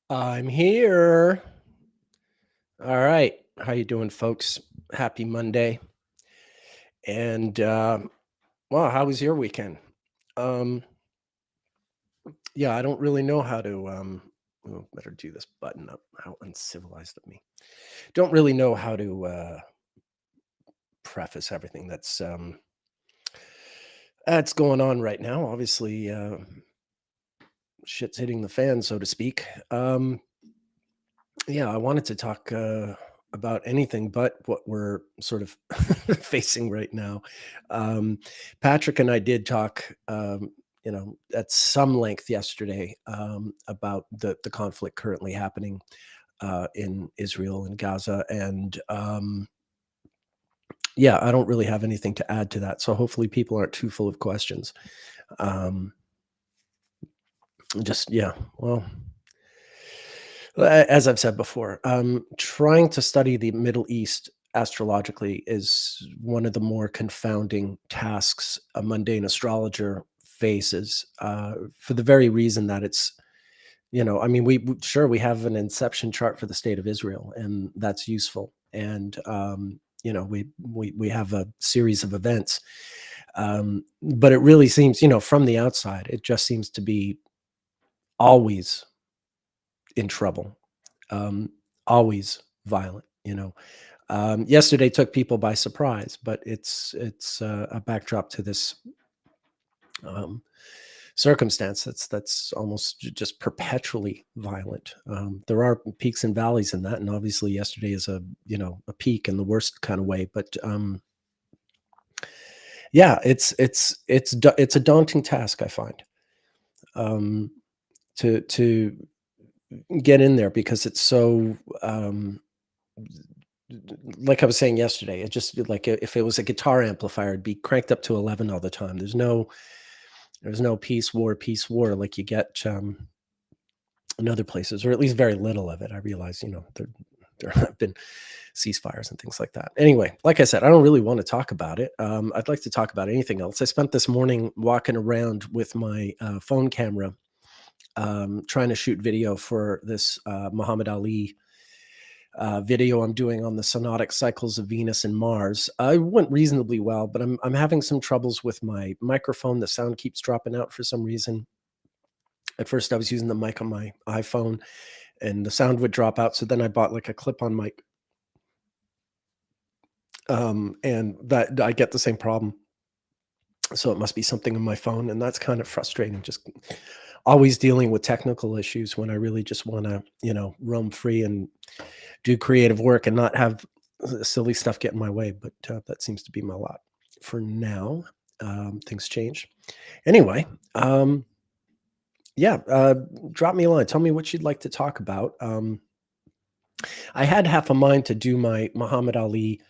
I'm here. All right. How you doing, folks? Happy Monday. And wow, how was your weekend? Um, yeah, I don't really know how to better do this button up. How uncivilized of me. Don't really know how to preface everything that's going on right now. Obviously, shit's hitting the fan, so to speak. Yeah, I wanted to talk about anything but what we're sort of facing right now. Um, Patrick and I did talk, at some length yesterday about the conflict currently happening in Israel and Gaza, and yeah, I don't really have anything to add to that. So hopefully, people aren't too full of questions. Um, just yeah, well. As I've said before, trying to study the Middle East astrologically is one of the more confounding tasks a mundane astrologer faces, for the very reason that I mean, sure, we have an inception chart for the state of Israel, and that's useful. And, we have a series of events. But it really seems, from the outside, it just seems to be always in trouble, um, always violent. Yesterday took people by surprise, but it's a backdrop to this um, circumstance that's almost just perpetually violent. There are peaks and valleys in that, and obviously yesterday is a peak in the worst kind of way. But yeah, it's a daunting task, I find, um, to get in there because it's so. Like I was saying yesterday, it just like if it was a guitar amplifier, it'd be cranked up to 11 all the time. There's no peace war like you get in other places, or at least very little of it. I realize, there have been ceasefires and things like that. Anyway, like I said, I don't really want to talk about it. I'd like to talk about anything else. I spent this morning walking around with my phone camera, trying to shoot video for this Muhammad Ali video I'm doing on the synodic cycles of Venus and Mars. I went reasonably well, but I'm having some troubles with my microphone. The sound keeps dropping out for some reason. At first, I was using the mic on my iPhone, and the sound would drop out. So then I bought like a clip-on mic, and that I get the same problem. So it must be something in my phone, and that's kind of frustrating. Just always dealing with technical issues when I really just want to, roam free and do creative work and not have silly stuff get in my way. But that seems to be my lot for now. Things change. Anyway, yeah, drop me a line. Tell me what you'd like to talk about. I had half a mind to do my Muhammad Ali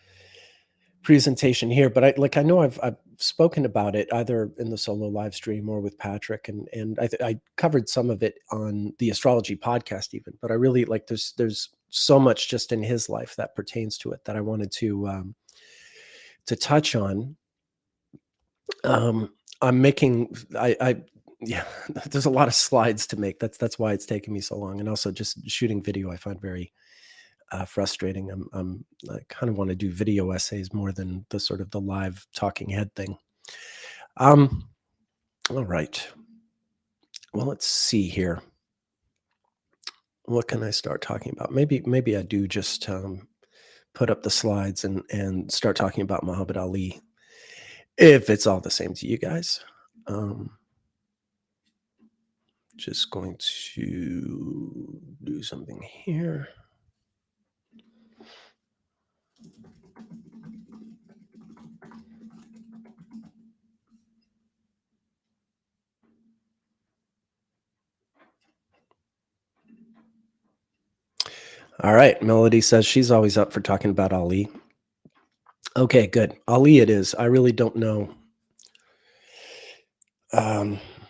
presentation here, but I know I've spoken about it either in the solo live stream or with Patrick, and I covered some of it on the Astrology podcast even. But I really like there's so much just in his life that pertains to it that I wanted to touch on. I'm making I yeah, there's a lot of slides to make. That's why it's taking me so long, and also just shooting video I find very frustrating. I kind of want to do video essays more than the sort of the live talking head thing. Um, all right. Well, let's see here. What can I start talking about? Maybe I do just put up the slides and start talking about Muhammad Ali, if it's all the same to you guys. Just going to do something here. All right. Melody says she's always up for talking about Ali. Okay, good. Ali it is. I really don't know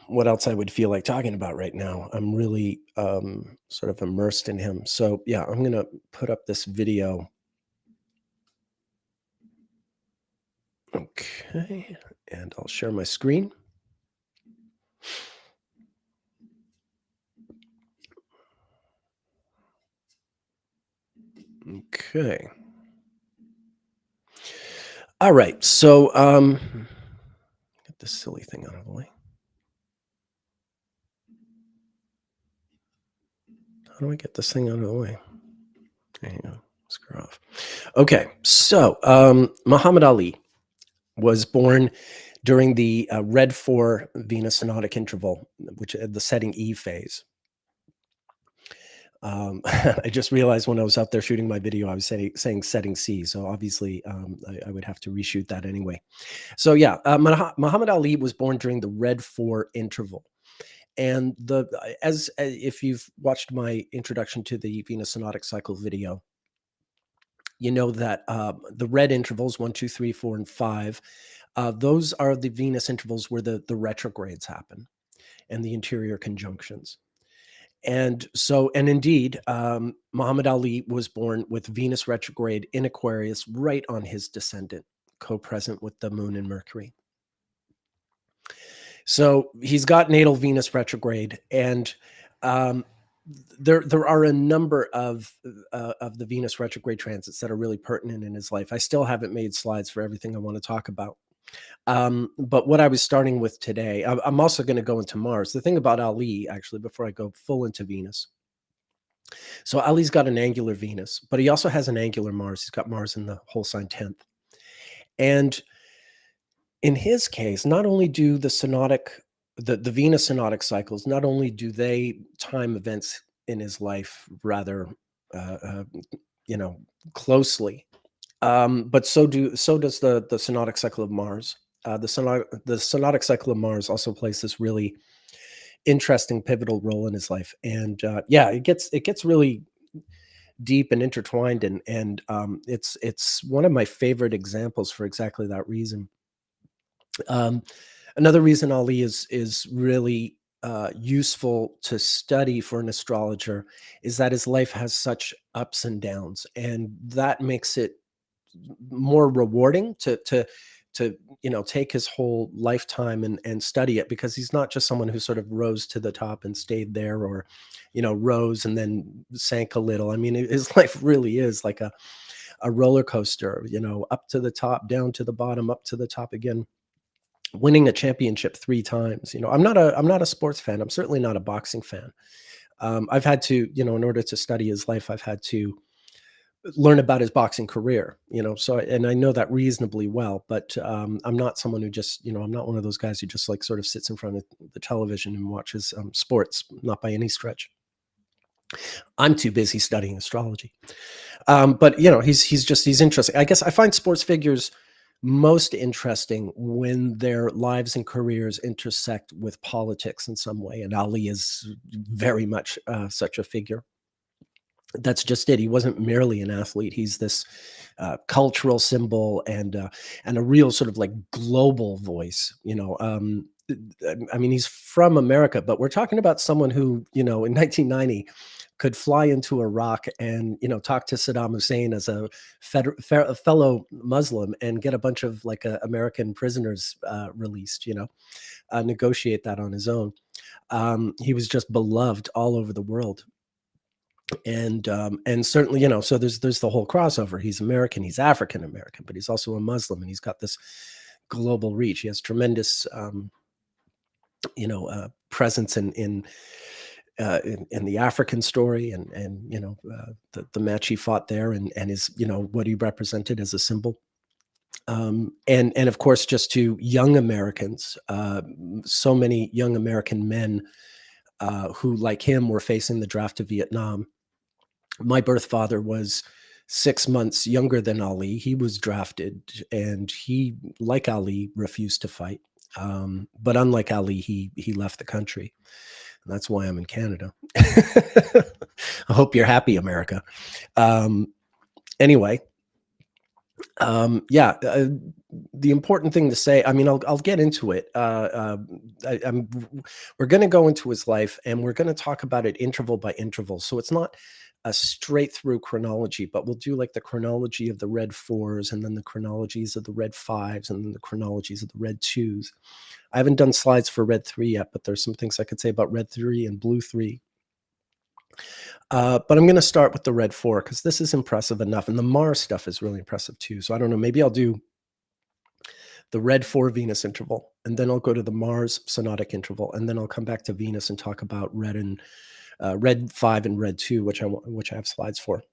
what else I would feel like talking about right now. I'm really sort of immersed in him. So yeah, I'm going to put up this video. Okay. And I'll share my screen. Okay. All right. So, get this silly thing out of the way. How do I get this thing out of the way? There you go. Screw off. Okay. So, Muhammad Ali was born during the red 4 Venus synodic interval, which the setting E phase. I just realized when I was out there shooting my video, I was saying setting C. So obviously, I would have to reshoot that anyway. So yeah, Muhammad Ali was born during the red 4 interval. And as if you've watched my introduction to the Venus synodic cycle video, you know that the red intervals 1, 2, 3, 4, and 5, those are the Venus intervals where the retrogrades happen and the interior conjunctions. And so, and indeed, Muhammad Ali was born with Venus retrograde in Aquarius right on his descendant, co-present with the moon and Mercury. So he's got natal Venus retrograde, and um, there are a number of the Venus retrograde transits that are really pertinent in his life. I still haven't made slides for everything I want to talk about. But what I was starting with today, I'm also going to go into Mars. The thing about Ali, actually, before I go full into Venus. So Ali's got an angular Venus, but he also has an angular Mars. He's got Mars in the whole sign 10th. And in his case, not only do the Venus synodic cycles, not only do they time events in his life rather, uh, uh, you know, closely, but so does the synodic cycle of Mars. The synodic cycle of Mars also plays this really interesting pivotal role in his life, and yeah, it gets really deep and intertwined, and it's one of my favorite examples for exactly that reason. Um, Another reason Ali is really useful to study for an astrologer is that his life has such ups and downs, and that makes it more rewarding to take his whole lifetime and study it, because he's not just someone who sort of rose to the top and stayed there, or rose and then sank a little. I mean, his life really is like a roller coaster, up to the top, down to the bottom, up to the top again, winning a championship 3 times. I'm not a sports fan. I'm certainly not a boxing fan. I've had to, in order to study his life, I've had to learn about his boxing career, so, and I know that reasonably well, but I'm not someone who just, I'm not one of those guys who just like sort of sits in front of the television and watches sports, not by any stretch. I'm too busy studying astrology. But he's interesting. I guess I find sports figures most interesting when their lives and careers intersect with politics in some way, and Ali is very much such a figure. That's just it. He wasn't merely an athlete. He's this cultural symbol, and a real sort of like global voice. I mean, he's from America, but we're talking about someone who, in 1990 could fly into Iraq and talk to Saddam Hussein as a fellow Muslim and get a bunch of like American prisoners released. Negotiate that on his own. He was just beloved all over the world, and certainly, so there's the whole crossover. He's American, he's African American, but he's also a Muslim, and he's got this global reach. He has tremendous presence in the African story, and the match he fought there, and his, what he represented as a symbol. And of course, just to young Americans, so many young American men who, like him, were facing the draft of Vietnam. My birth father was 6 months younger than Ali. He was drafted, and he, like Ali, refused to fight. But unlike Ali, he left the country. And that's why I'm in Canada. I hope you're happy, America. Anyway, yeah, the important thing to say, I mean, I'll get into it. We're going to go into his life, and we're going to talk about it interval by interval. So it's not a straight through chronology, but we'll do like the chronology of the red 4s, and then the chronologies of the red 5s, and then the chronologies of the red 2s. I haven't done slides for red 3 yet, but there's some things I could say about red 3 and blue 3. But I'm going to start with the red 4 because this is impressive enough. And the Mars stuff is really impressive too. So I don't know, maybe I'll do the red 4 Venus interval, and then I'll go to the Mars synodic interval, and then I'll come back to Venus and talk about red 5 and red 2, which I have slides for.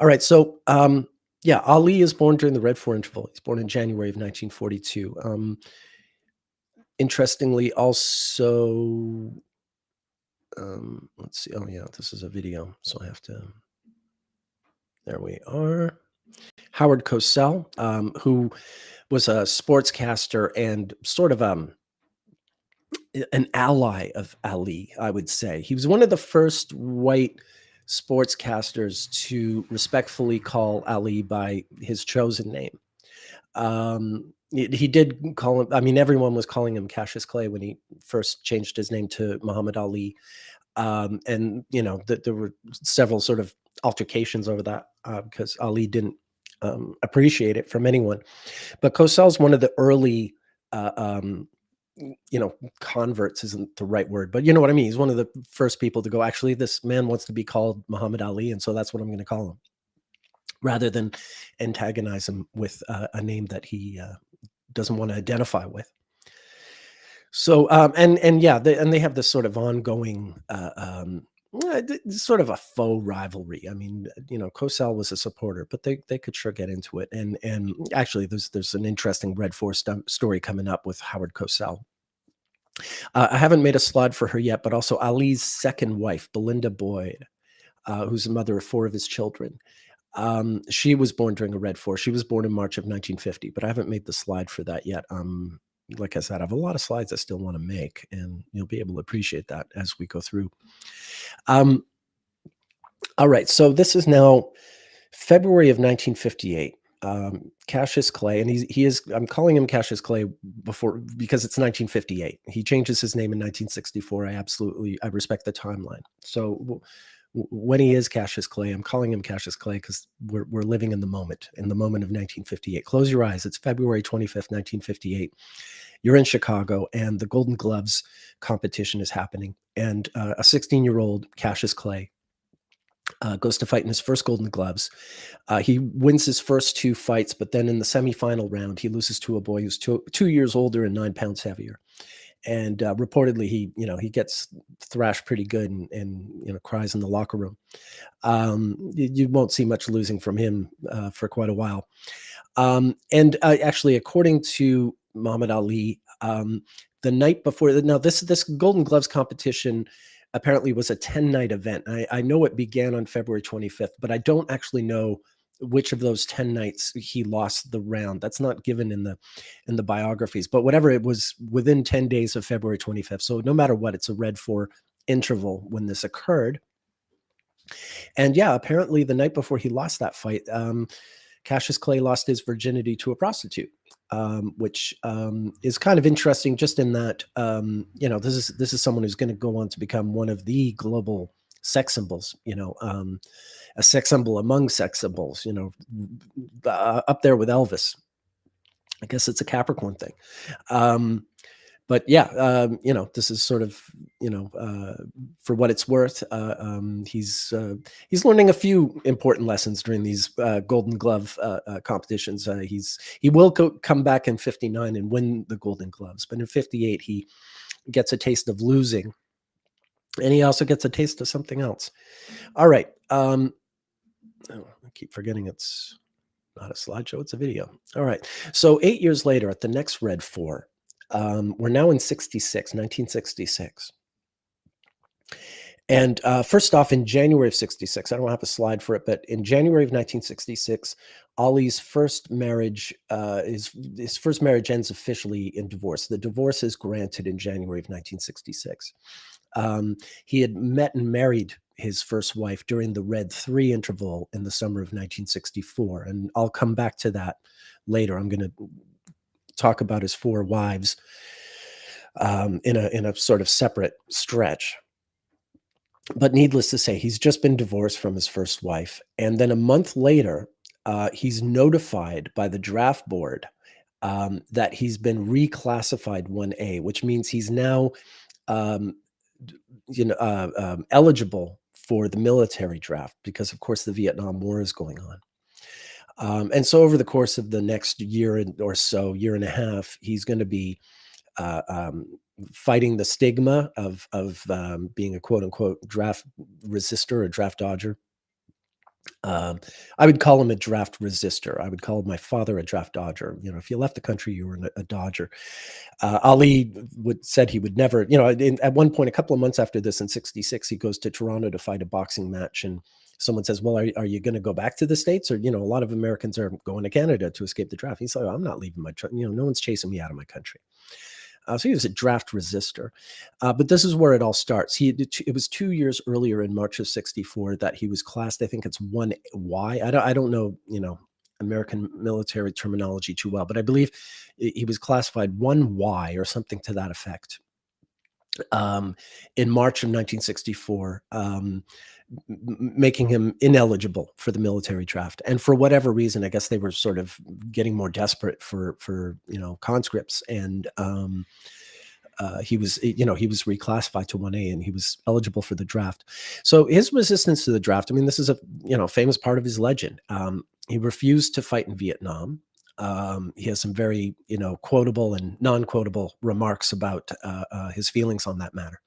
All right, so yeah, Ali is born during the red 4 interval. He's born in January of 1942. Interestingly, also, let's see. Oh yeah, this is a video, so I have to. There we are. Howard Cosell, who was a sportscaster and sort of an ally of Ali, I would say. He was one of the first white sportscasters to respectfully call Ali by his chosen name. He did call him, I mean, everyone was calling him Cassius Clay when he first changed his name to Muhammad Ali. And, you know, there were several sort of altercations over that because Ali didn't appreciate it from anyone. But Cosell's one of the early, you know, converts isn't the right word, but you know what I mean? He's one of the first people to go, actually, this man wants to be called Muhammad Ali, and so that's what I'm going to call him, rather than antagonize him with a name that he doesn't want to identify with. So, and yeah, they have this sort of ongoing, sort of a faux rivalry. I mean, you know, Cosell was a supporter, but they could sure get into it. And actually, there's an interesting Red 4 story coming up with Howard Cosell. I haven't made a slide for her yet, but also Ali's second wife, Belinda Boyd, who's the mother of 4 of his children. She was born during a red 4. She was born in March of 1950, but I haven't made the slide for that yet. Like I said, I have a lot of slides I still want to make, and you'll be able to appreciate that as we go through. All right, so this is now February of 1958. Cassius Clay, and he is, I'm calling him Cassius Clay because it's 1958. He changes his name in 1964. I respect the timeline. So when he is Cassius Clay, I'm calling him Cassius Clay because we're living in the moment of 1958. Close your eyes. It's February 25th, 1958. You're in Chicago, and the Golden Gloves competition is happening. And a 16-year-old Cassius Clay goes to fight in his first Golden Gloves. He wins his first 2 fights, but then in the semifinal round, he loses to a boy who's 2 years older and 9 pounds heavier. And reportedly, he gets thrashed pretty good and cries in the locker room. You won't see much losing from him for quite a while. And actually, according to Muhammad Ali, the night before, now this Golden Gloves competition apparently was a 10-night event. I know it began on February 25th, but I don't actually know which of those 10 nights he lost the round. That's not given in the biographies, but whatever, it was within 10 days of February 25th. So no matter what, it's a red 4 interval when this occurred. And yeah, apparently the night before he lost that fight, Cassius Clay lost his virginity to a prostitute, which is kind of interesting just in that, this is someone who's going to go on to become one of the global sex symbols, a sex symbol among sex symbols, up there with Elvis. I guess it's a Capricorn thing. But yeah, this is sort of, for what it's worth, he's learning a few important lessons during these Golden Glove competitions. He will come back in 59 and win the Golden Gloves, but in 58 he gets a taste of losing, and he also gets a taste of something else. All right, I keep forgetting it's not a slideshow; it's a video. All right, so 8 years later, at the next Red 4. We're now in 1966. And first off, in January of 66, I don't have a slide for it, but in January of 1966, Ali's first marriage, his first marriage ends officially in divorce. The divorce is granted in January of 1966. He had met and married his first wife during the Red 3 interval in the summer of 1964. And I'll come back to that later. I'm going to talk about his 4 wives in a sort of separate stretch. But needless to say, he's just been divorced from his first wife. And then a month later, he's notified by the draft board that he's been reclassified 1A, which means he's now eligible for the military draft because, of course, the Vietnam War is going on. And so over the course of the next year or so, year and a half, he's going to be uh, um, fighting the stigma of being a quote unquote draft resistor or draft dodger. Um, I would call him a draft resistor. I would call my father a draft dodger. If you left the country, you were a dodger. Ali said he would never. At one point, a couple of months after this, in '66, he goes to Toronto to fight a boxing match, and someone says, "Well, are you going to go back to the States?" Or a lot of Americans are going to Canada to escape the draft. He's like, "I'm not leaving my. No one's chasing me out of my country." So he was a draft resistor. But this is where it all starts. It was 2 years earlier in March of '64 that he was classed. I think it's 1Y. I don't know, American military terminology too well, but I believe he was classified 1Y or something to that effect. In March of 1964, making him ineligible for the military draft. And for whatever reason, I guess they were sort of getting more desperate for conscripts, and he was reclassified to 1A, and he was eligible for the draft. So his resistance to the draft, I mean, this is a famous part of his legend. He refused to fight in Vietnam. He has some very, quotable and non-quotable remarks about his feelings on that matter.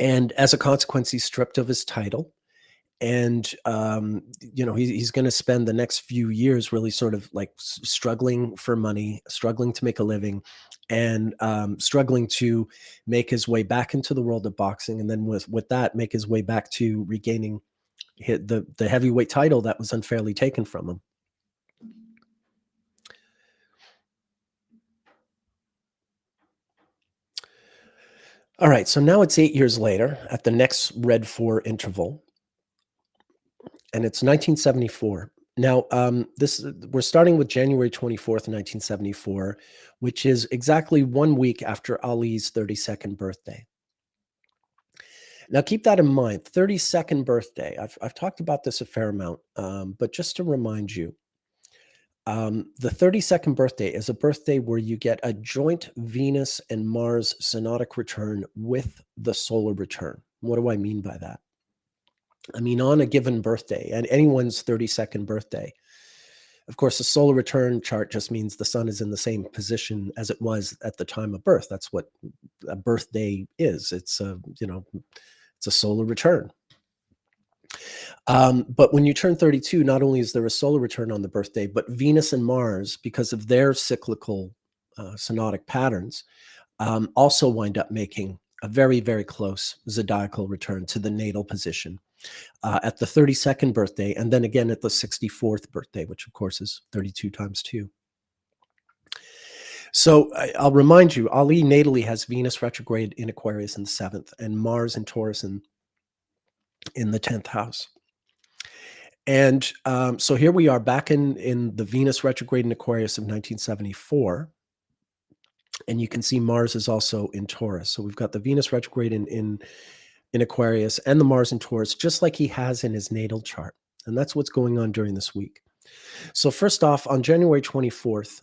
And as a consequence, he's stripped of his title. And, he's going to spend the next few years really sort of like struggling for money, struggling to make a living, and struggling to make his way back into the world of boxing. And then with that, make his way back to regaining the heavyweight title that was unfairly taken from him. All right, so now it's 8 years later at the next Red 4 interval, and it's 1974. Now, we're starting with January 24th, 1974, which is exactly 1 week after Ali's 32nd birthday. Now, keep that in mind, 32nd birthday. I've talked about this a fair amount, but just to remind you, the 32nd birthday is a birthday where you get a joint Venus and Mars synodic return with the solar return. What do I mean by that? I mean, on a given birthday, and anyone's 32nd birthday, of course, the solar return chart just means the sun is in the same position as it was at the time of birth. That's what a birthday is. It's it's a solar return. But when you turn 32, not only is there a solar return on the birthday, but Venus and Mars, because of their cyclical synodic patterns, also wind up making a very, very close zodiacal return to the natal position at the 32nd birthday, and then again at the 64th birthday, which of course is 32 times 2. So I'll remind you, Ali natally has Venus retrograde in Aquarius in the 7th and Mars in Taurus in the 10th house. And so here we are back in the Venus retrograde in Aquarius of 1974. And you can see Mars is also in Taurus. So we've got the Venus retrograde in Aquarius and the Mars in Taurus, just like he has in his natal chart. And that's what's going on during this week. So first off, on January 24th,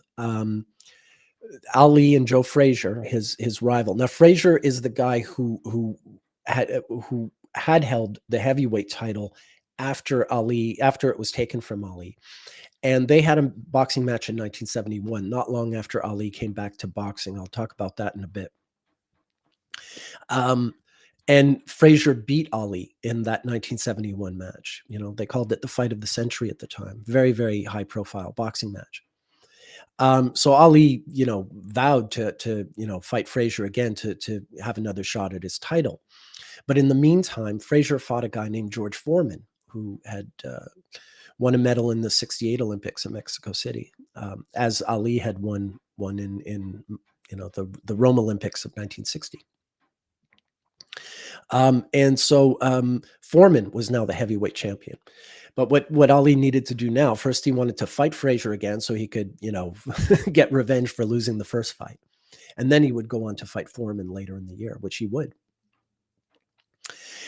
Ali and Joe Frazier, his rival. Now, Frazier is the guy who had held the heavyweight title after it was taken from Ali. And they had a boxing match in 1971, not long after Ali came back to boxing. I'll talk about that in a bit. And Frazier beat Ali in that 1971 match. They called it the fight of the century at the time. Very, very high profile boxing match. So Ali, vowed to fight Frazier again to have another shot at his title. But in the meantime, Frazier fought a guy named George Foreman, who had won a medal in the '68 Olympics in Mexico City, as Ali had won in the Rome Olympics of 1960. And so Foreman was now the heavyweight champion. But what Ali needed to do now, first he wanted to fight Frazier again so he could, get revenge for losing the first fight. And then he would go on to fight Foreman later in the year, which he would.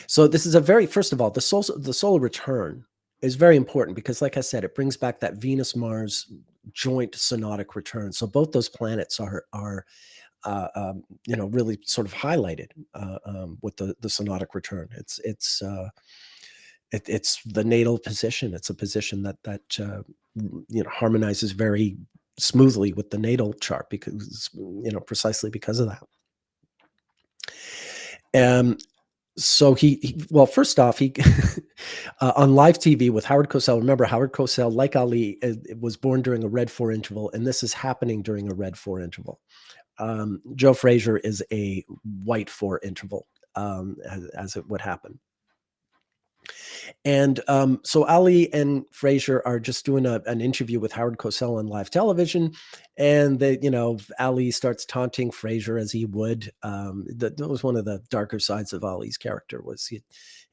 So this is first of all, the solar return is very important because, like I said, it brings back that Venus-Mars joint synodic return. So both those planets are really sort of highlighted with the synodic return. It's the natal position. It's a position that harmonizes very smoothly with the natal chart because precisely because of that. So well, first off, he on live TV with Howard Cosell. Remember, Howard Cosell, like Ali, was born during a red 4 interval, and this is happening during a red 4 interval. Joe Frazier is a white 4 interval, as it would happen. And so Ali and Frazier are just doing an interview with Howard Cosell on live television, and Ali starts taunting Frazier as he would. That was one of the darker sides of Ali's character, was he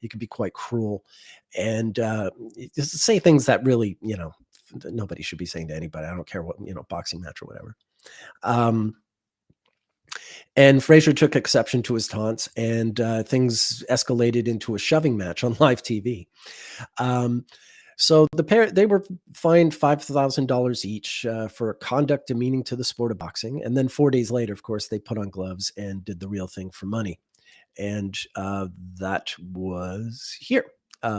could be quite cruel, and just say things that really nobody should be saying to anybody. I don't care what boxing match or whatever. And Frazier took exception to his taunts, and things escalated into a shoving match on live TV. So the pair, they were fined $5,000 each for conduct demeaning to the sport of boxing. And then 4 days later, of course, they put on gloves and did the real thing for money. And that was here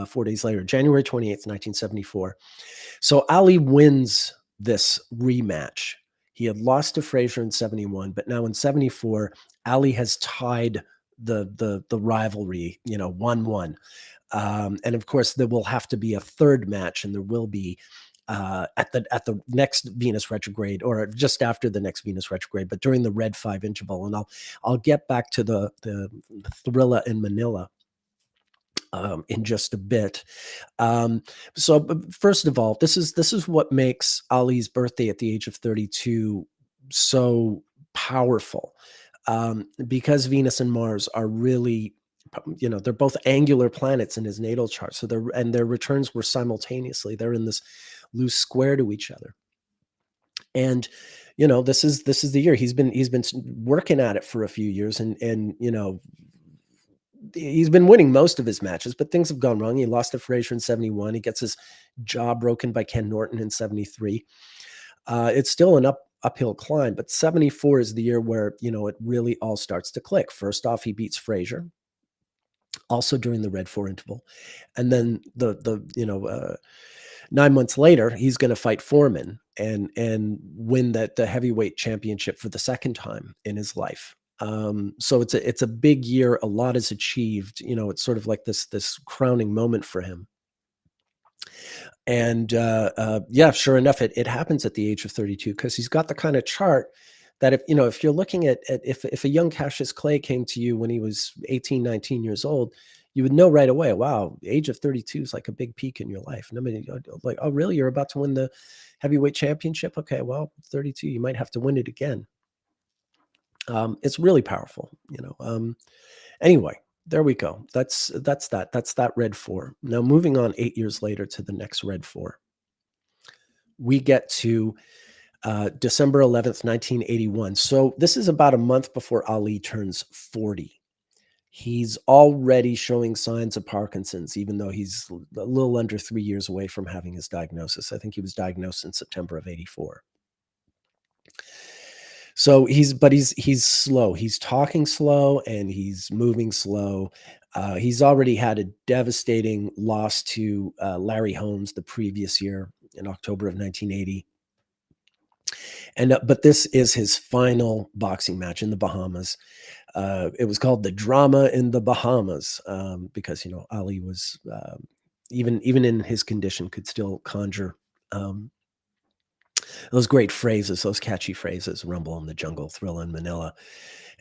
4 days later, January 28th, 1974. So Ali wins this rematch. He had lost to Frazier in 71, but now in 74, Ali has tied the rivalry, 1-1. And of course, there will have to be a third match, and there will be at the next Venus retrograde, or just after the next Venus retrograde, but during the red 5 interval. And I'll get back to the thriller in Manila in just a bit. So first of all, this is what makes Ali's birthday at the age of 32 so powerful, because Venus and Mars are really, they're both angular planets in his natal chart. So their returns were simultaneously. They're in this loose square to each other. And this is the year he's been working at it for a few years, and he's been winning most of his matches, but things have gone wrong. He lost to Frazier in 71. He gets his jaw broken by Ken Norton in 73. It's still an uphill climb, but 74 is the year where, it really all starts to click. First off, he beats Frazier, also during the red 4 interval. And then 9 months later, he's going to fight Foreman and win the heavyweight championship for the second time in his life. So it's a big year. A lot is achieved. It's sort of like this crowning moment for him. And sure enough, it happens at the age of 32, because he's got the kind of chart that if you're looking at if a young Cassius Clay came to you when he was 18, 19 years old, you would know right away, wow, the age of 32 is like a big peak in your life. And I mean, like, oh, really? You're about to win the heavyweight championship? Okay, well, 32, you might have to win it again. It's really powerful, anyway, there we go. That's that red 4. Now, moving on 8 years later to the next red 4, we get to December 11th, 1981. So this is about a month before Ali turns 40. He's already showing signs of Parkinson's, even though he's a little under 3 years away from having his diagnosis. I think he was diagnosed in September of 84. So he's slow. He's talking slow, and he's moving slow. He's already had a devastating loss to Larry Holmes the previous year in October of 1980. And but this is his final boxing match in the Bahamas. It was called the Drama in the Bahamas, because Ali was even in his condition could still conjure those great phrases, those catchy phrases: rumble in the jungle, thrill in Manila,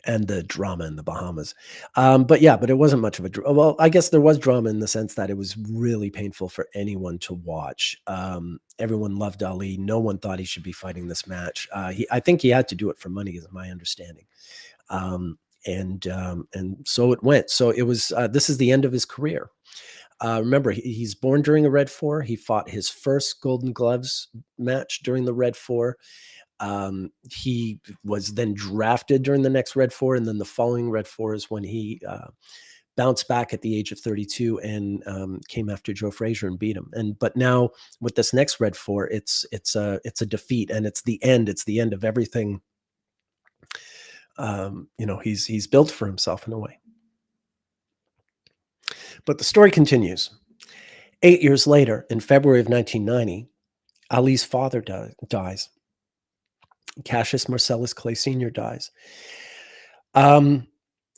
and the drama in the Bahamas. But it wasn't much of a, well, I guess there was drama in the sense that it was really painful for anyone to watch. Everyone loved Ali. No one thought he should be fighting this match. I think he had to do it for money, is my understanding. And so it went. So it was, this is the end of his career. Remember, he's born during a red 4. He fought his first Golden Gloves match during the red 4. He was then drafted during the next red 4. And then the following red 4 is when he bounced back at the age of 32 and came after Joe Frazier and beat him. But now with this next red 4, it's a defeat, and it's the end. It's the end of everything He's built for himself in a way. But the story continues. 8 years later, in February of 1990, Ali's father dies. Cassius Marcellus Clay Sr. dies.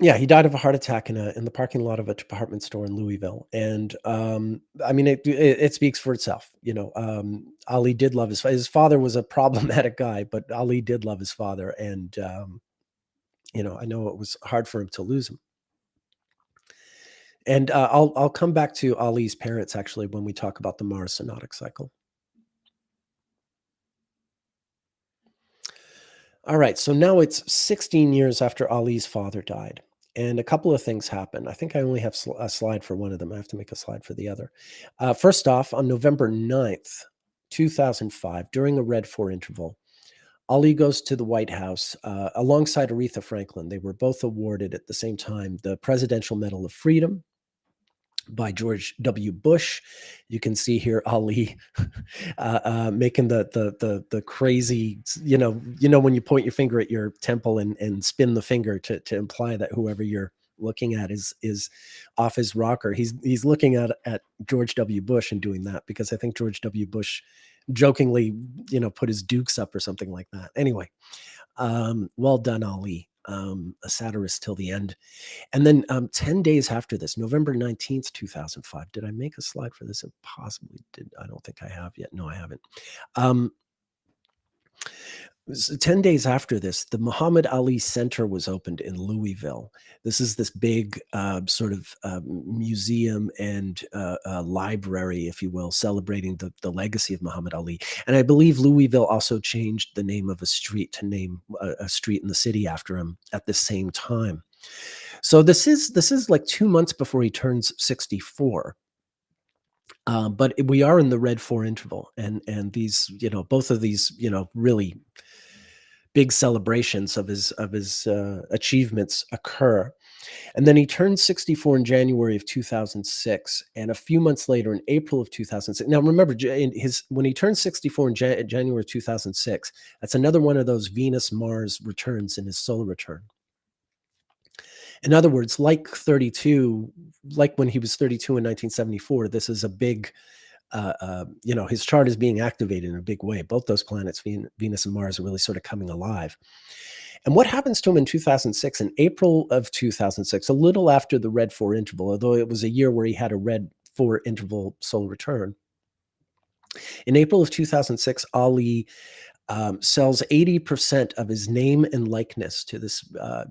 Yeah, he died of a heart attack in the parking lot of a department store in Louisville, and I mean, it speaks for itself. Ali did love his father was a problematic guy, but Ali did love his father, and I know it was hard for him to lose him. And I'll come back to Ali's parents actually when we talk about the Mars synodic cycle. All right, so now it's 16 years after Ali's father died, and a couple of things happen. I think I only have a slide for one of them. I have to make a slide for the other. First off, on November 9th, 2005, during a Red 4 interval, Ali goes to the White House alongside Aretha Franklin. They were both awarded at the same time the Presidential Medal of Freedom by George W. Bush. You can see here Ali making the crazy, when you point your finger at your temple and spin the finger to imply that whoever you're looking at is off his rocker. He's looking at George W. Bush and doing that because I think George W. Bush jokingly, put his dukes up or something like that. Anyway, well done, Ali. A satirist till the end. And then 10 days after this, November 19th, 2005, did I make a slide for this? I possibly did. I don't think I have yet. No, I haven't. 10 days after this, the Muhammad Ali Center was opened in Louisville. This is this big sort of museum and library, if you will, celebrating the legacy of Muhammad Ali. And I believe Louisville also changed the name of a street to name a street in the city after him at the same time. So this is like 2 months before he turns 64. But we are in the Red 4 interval, and these, both of these, really big celebrations of his achievements occur. And then he turned 64 in January of 2006, and a few months later, in April of 2006. Now, remember, when he turned 64 in January of 2006, that's another one of those Venus-Mars returns in his solar return. In other words, like 32, like when he was 32 in 1974, this is a big, his chart is being activated in a big way. Both those planets, Venus and Mars, are really sort of coming alive. And what happens to him in 2006, in April of 2006, a little after the Red 4 interval, although it was a year where he had a Red 4 interval solar return. In April of 2006, Ali sells 80% of his name and likeness to this,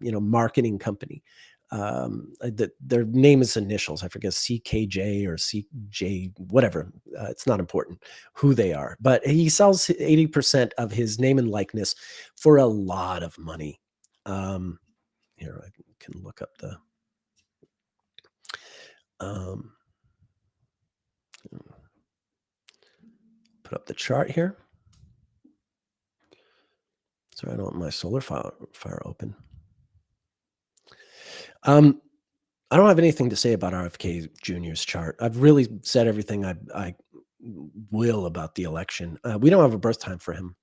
marketing company. Their name is initials. I forget, CKJ or CJ, whatever. It's not important who they are, but he sells 80% of his name and likeness for a lot of money. Here, I can look up the, put up the chart here. So I don't want my solar fire open. I don't have anything to say about RFK Jr.'s chart. I've really said everything I will about the election. We don't have a birth time for him.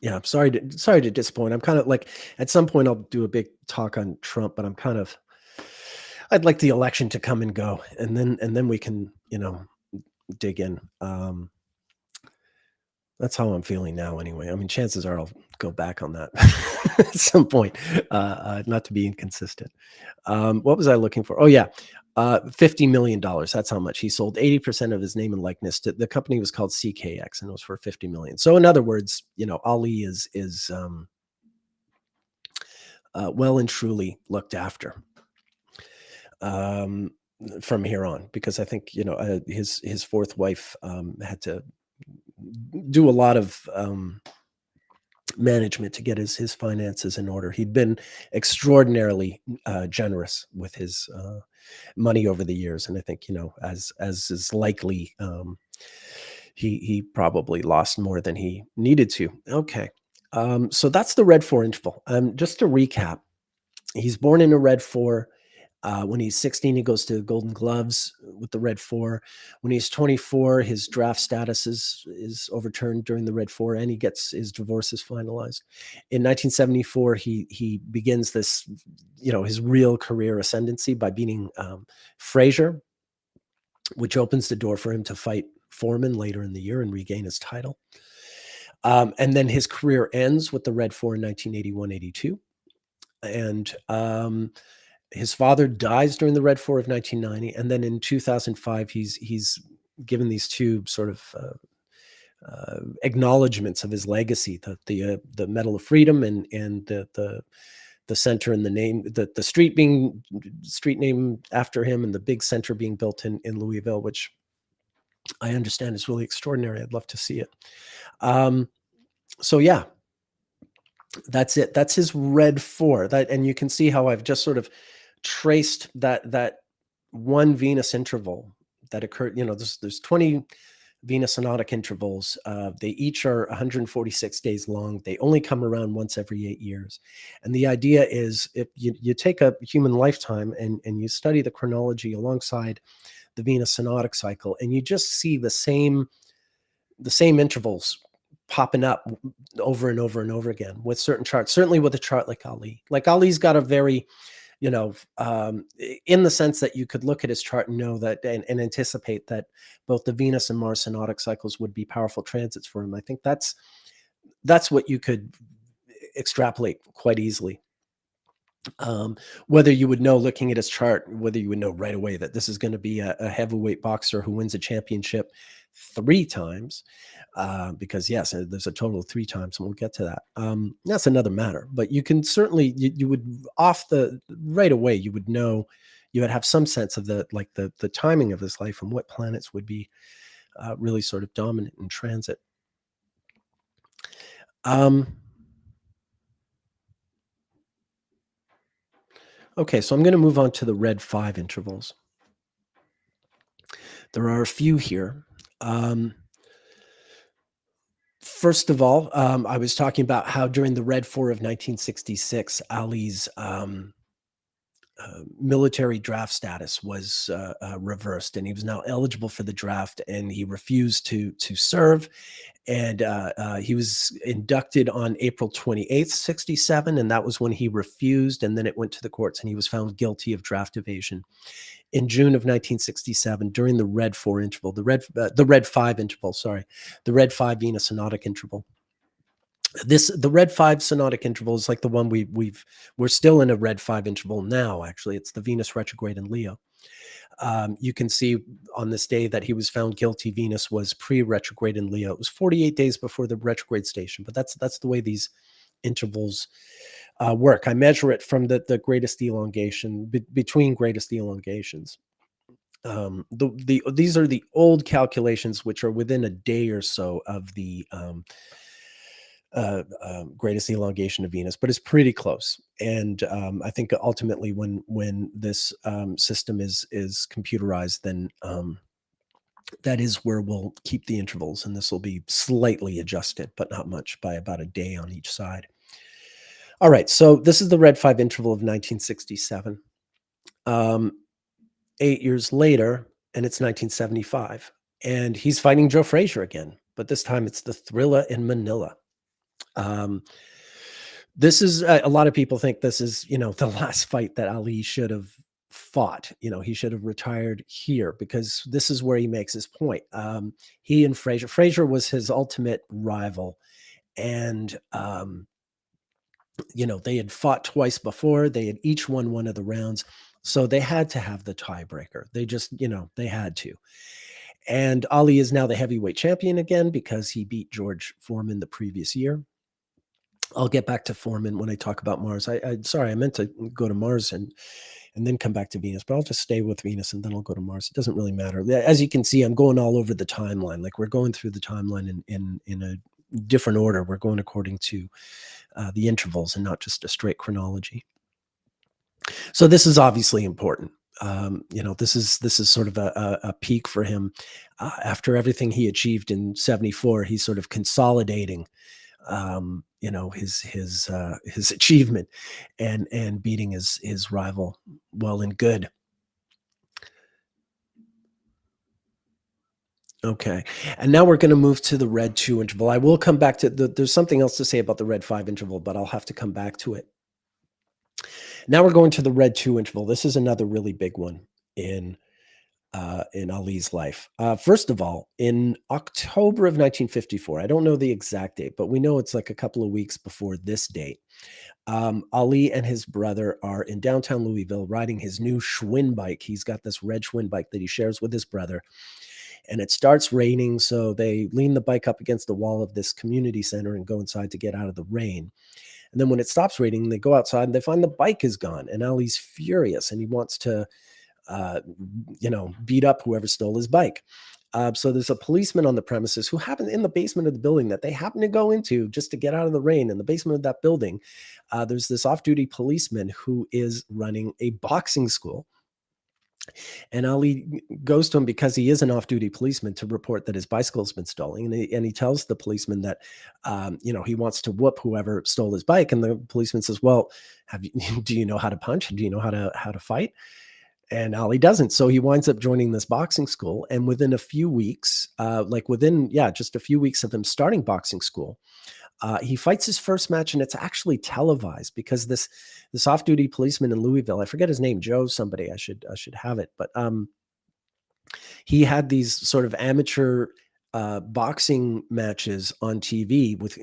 Yeah, I'm sorry to disappoint. I'm kind of like, at some point I'll do a big talk on Trump, but I'd like the election to come and go, and then we can, dig in. That's how I'm feeling now anyway. I mean, chances are I'll go back on that at some point, not to be inconsistent. What was I looking for? Oh, yeah. $50 million. That's how much he sold. 80% of his name and likeness to the company was called CKX, and it was for $50 million. So in other words, Ali is well and truly looked after from here on, because I think, his fourth wife had to do a lot of management to get his finances in order. He'd been extraordinarily generous with his money over the years, and I think, as is likely, he probably lost more than he needed to. Okay, so that's the Red 4 interval. Just to recap, he's born in a Red 4. When he's 16, he goes to Golden Gloves with the Red 4. When he's 24, his draft status is overturned during the Red 4, and he gets his divorce is finalized. In 1974, he begins this, his real career ascendancy by beating Frazier, which opens the door for him to fight Foreman later in the year and regain his title. And then his career ends with the Red 4 in 1981-82. And his father dies during the Red 4 of 1990. And then in 2005, he's given these two sort of acknowledgments of his legacy, the Medal of Freedom and the center and the name, the street named after him, and the big center being built in Louisville, which I understand is really extraordinary. I'd love to see it. So yeah, that's it. That's his Red 4. And you can see how I've just sort of traced that one Venus interval that occurred. There's 20 Venus synodic intervals. They each are 146 days long. They only come around once every 8 years. And the idea is, if you take a human lifetime and you study the chronology alongside the Venus synodic cycle, and you just see the same intervals popping up over and over and over again with certain charts, certainly with a chart like Ali. Like Ali's got a very, in the sense that you could look at his chart and know that and anticipate that both the Venus and Mars synodic cycles would be powerful transits for him. I think that's what you could extrapolate quite easily. Whether you would know looking at his chart, whether you would know right away that this is going to be a heavyweight boxer who wins a championship 3 times, because yes, there's a total of 3 times, and we'll get to that. That's another matter, but you can certainly, you would right away, you would know, you would have some sense of the timing of his life and what planets would be really sort of dominant in transit. Okay, so I'm going to move on to the Red 5 intervals. There are a few here. First of all, I was talking about how during the Red 4 of 1966, Ali's military draft status was reversed, and he was now eligible for the draft, and he refused to serve. And he was inducted on April 28th, 67, and that was when he refused, and then it went to the courts, and he was found guilty of draft evasion. In June of 1967, during the Red 4 interval, the Red 5 interval, the Red 5 Venus synodic interval. The Red 5 synodic interval is like the one we're still in a Red 5 interval now. Actually, it's the Venus retrograde in Leo. You can see on this day that he was found guilty, Venus was pre-retrograde in Leo. It was 48 days before the retrograde station, but that's the way these intervals work. I measure it from the greatest elongation, between greatest elongations. These are the old calculations, which are within a day or so of the greatest elongation of Venus, but it's pretty close. And I think ultimately when this system is computerized, then that is where we'll keep the intervals, and this will be slightly adjusted, but not much, by about a day on each side. All right, so this is the Red 5 interval of 1967. 8 years later, and it's 1975, and he's fighting Joe Frazier again, but this time it's the Thrilla in Manila. This is a lot of people think this is, the last fight that Ali should have fought. He should have retired here, because this is where he makes his point. He and Frazier was his ultimate rival, and they had fought twice before. They had each won one of the rounds, so they had to have the tiebreaker. They just, they had to. And Ali is now the heavyweight champion again, because he beat George Foreman the previous year. I'll get back to Foreman when I talk about Mars. Sorry, I meant to go to Mars and then come back to Venus, but I'll just stay with Venus and then I'll go to Mars. It doesn't really matter. As you can see, I'm going all over the timeline. Like, we're going through the timeline in a different order. We're going according to the intervals and not just a straight chronology. So this is obviously important. This is sort of a peak for him. After everything he achieved in 74, he's sort of consolidating his achievement, and beating his rival well and good. Okay. And now we're going to move to the red 2 interval. I will come back to there's something else to say about the red 5 interval, but I'll have to come back to it. Now we're going to the red 2 interval. This is another really big one in in Ali's life. First of all, in October of 1954, I don't know the exact date, but we know it's like a couple of weeks before this date. Ali and his brother are in downtown Louisville riding his new Schwinn bike. He's got this red Schwinn bike that he shares with his brother, and it starts raining. So they lean the bike up against the wall of this community center and go inside to get out of the rain. And then when it stops raining, they go outside and they find the bike is gone. And Ali's furious and he wants to, uh, beat up whoever stole his bike. So there's a policeman on the premises who happens in the basement of the building that they happen to go into just to get out of the rain. In the basement of that building, there's this off-duty policeman who is running a boxing school, and Ali goes to him because he is an off-duty policeman to report that his bicycle's been stolen. And he tells the policeman that, he wants to whoop whoever stole his bike. And the policeman says, "Well, have you, do you know how to punch? Do you know how to fight?" And Ali doesn't. So he winds up joining this boxing school. And within a few weeks, just a few weeks of him starting boxing school, he fights his first match, and it's actually televised because this off-duty policeman in Louisville, I forget his name, Joe somebody. I should have it, but he had these sort of amateur boxing matches on TV with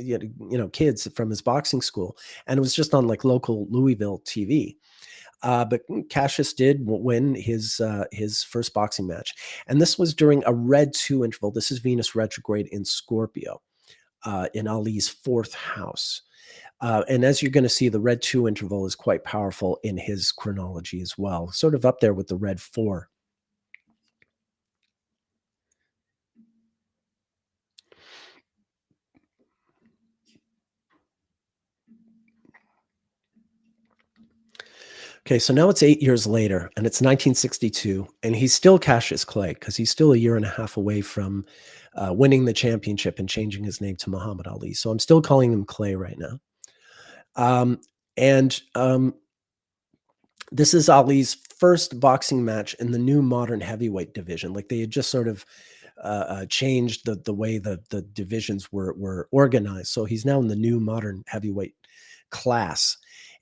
kids from his boxing school, and it was just on like local Louisville TV. But Cassius did win his first boxing match, and this was during a red 2 interval. This is Venus retrograde in Scorpio, in Ali's fourth house. And as you're going to see, the red 2 interval is quite powerful in his chronology as well, sort of up there with the red 4. Okay, so now it's 8 years later, and it's 1962, and he's still Cassius Clay because he's still a year and a half away from winning the championship and changing his name to Muhammad Ali. So I'm still calling him Clay right now. And This is Ali's first boxing match in the new modern heavyweight division. Like they had just sort of changed the way the divisions were organized. So he's now in the new modern heavyweight class,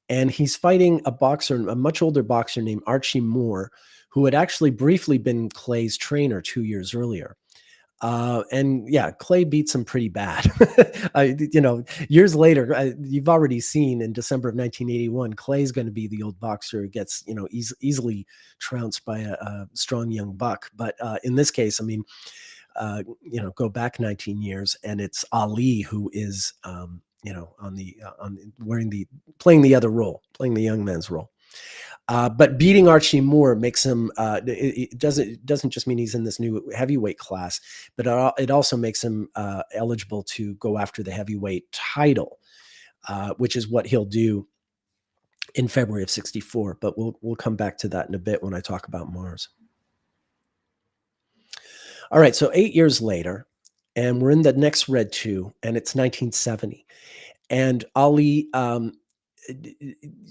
and he's fighting a much older boxer named Archie Moore, who had actually briefly been Clay's trainer 2 years earlier. And yeah, Clay beats him pretty bad. Years later, you've already seen in December of 1981, Clay's going to be the old boxer who gets, easily trounced by a strong young buck. But in this case, I mean, go back 19 years, and it's Ali who is, playing the other role, playing the young man's role. But beating Archie Moore makes him. It doesn't just mean he's in this new heavyweight class, but it also makes him eligible to go after the heavyweight title, which is what he'll do in February of '64. But we'll come back to that in a bit when I talk about Mars. All right, so 8 years later, and we're in the next red 2, and it's 1970, and Ali.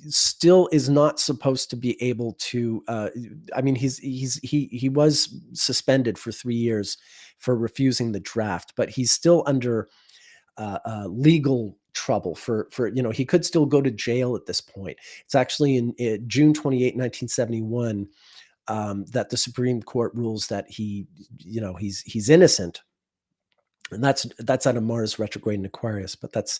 Still is not supposed to be able to. I mean, he was suspended for 3 years for refusing the draft, but he's still under legal trouble for he could still go to jail at this point. It's actually in June 28, 1971, that the Supreme Court rules that he's innocent, and that's out of Mars retrograde in Aquarius, but that's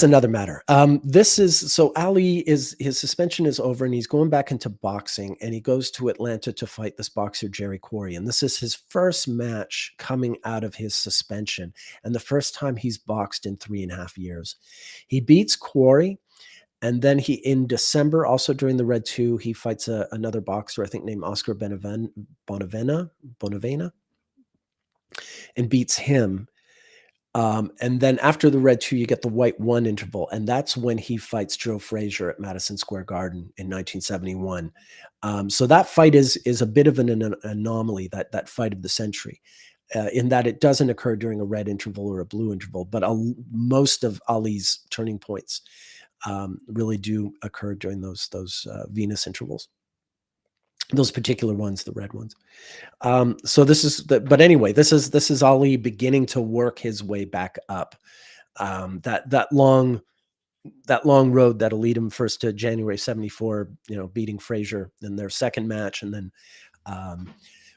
another matter. This is so Ali his suspension is over, and he's going back into boxing, and he goes to Atlanta to fight this boxer Jerry Quarry, and this is his first match coming out of his suspension, and the first time he's boxed in 3.5 years. He beats Quarry, and then in December, also during the Red 2, he fights another boxer, I think named Oscar Bonavena, and beats him. And then after the red 2, you get the white 1 interval, and that's when he fights Joe Frazier at Madison Square Garden in 1971. So that fight is a bit of an anomaly, that fight of the century. in that it doesn't occur during a red interval or a blue interval, but most of Ali's turning points really do occur during those Venus intervals. Those particular ones, the red ones. So this is, but anyway, this is Ali beginning to work his way back up. That long road that'll lead him first to January 74, beating Frazier in their second match. And then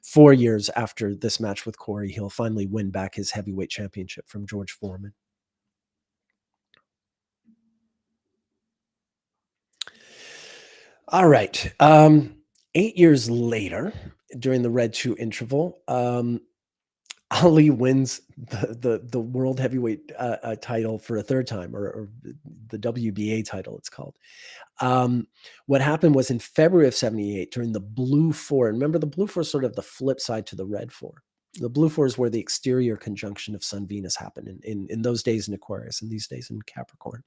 4 years after this match with Corey, he'll finally win back his heavyweight championship from George Foreman. All right. 8 years later, during the Red 2 interval, Ali wins the world heavyweight title for a third time, or the WBA title, it's called. What happened was in February of 78, during the Blue Four. Remember, the Blue Four is sort of the flip side to the Red Four. The Blue Four is where the exterior conjunction of Sun Venus happened in those days in Aquarius and these days in Capricorn.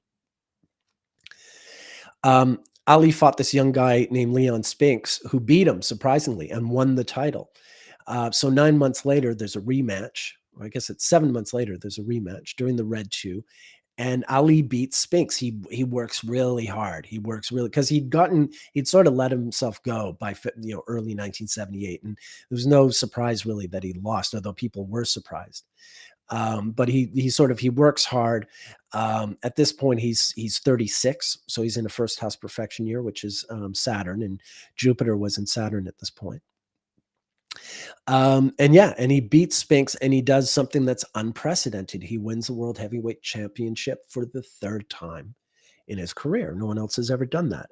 Ali fought this young guy named Leon Spinks, who beat him surprisingly and won the title. So 9 months later, there's a rematch. Or I guess it's 7 months later, there's a rematch during the Red 2. And Ali beats Spinks. He works really hard. He works really, because he'd sort of let himself go by early 1978, and there was no surprise really that he lost, although people were surprised. But he works hard. At this point, he's 36, so he's in a first house perfection year, which is Saturn, and Jupiter was in Saturn at this point. And he beats Spinks, and he does something that's unprecedented. He wins the World Heavyweight Championship for the third time in his career. No one else has ever done that.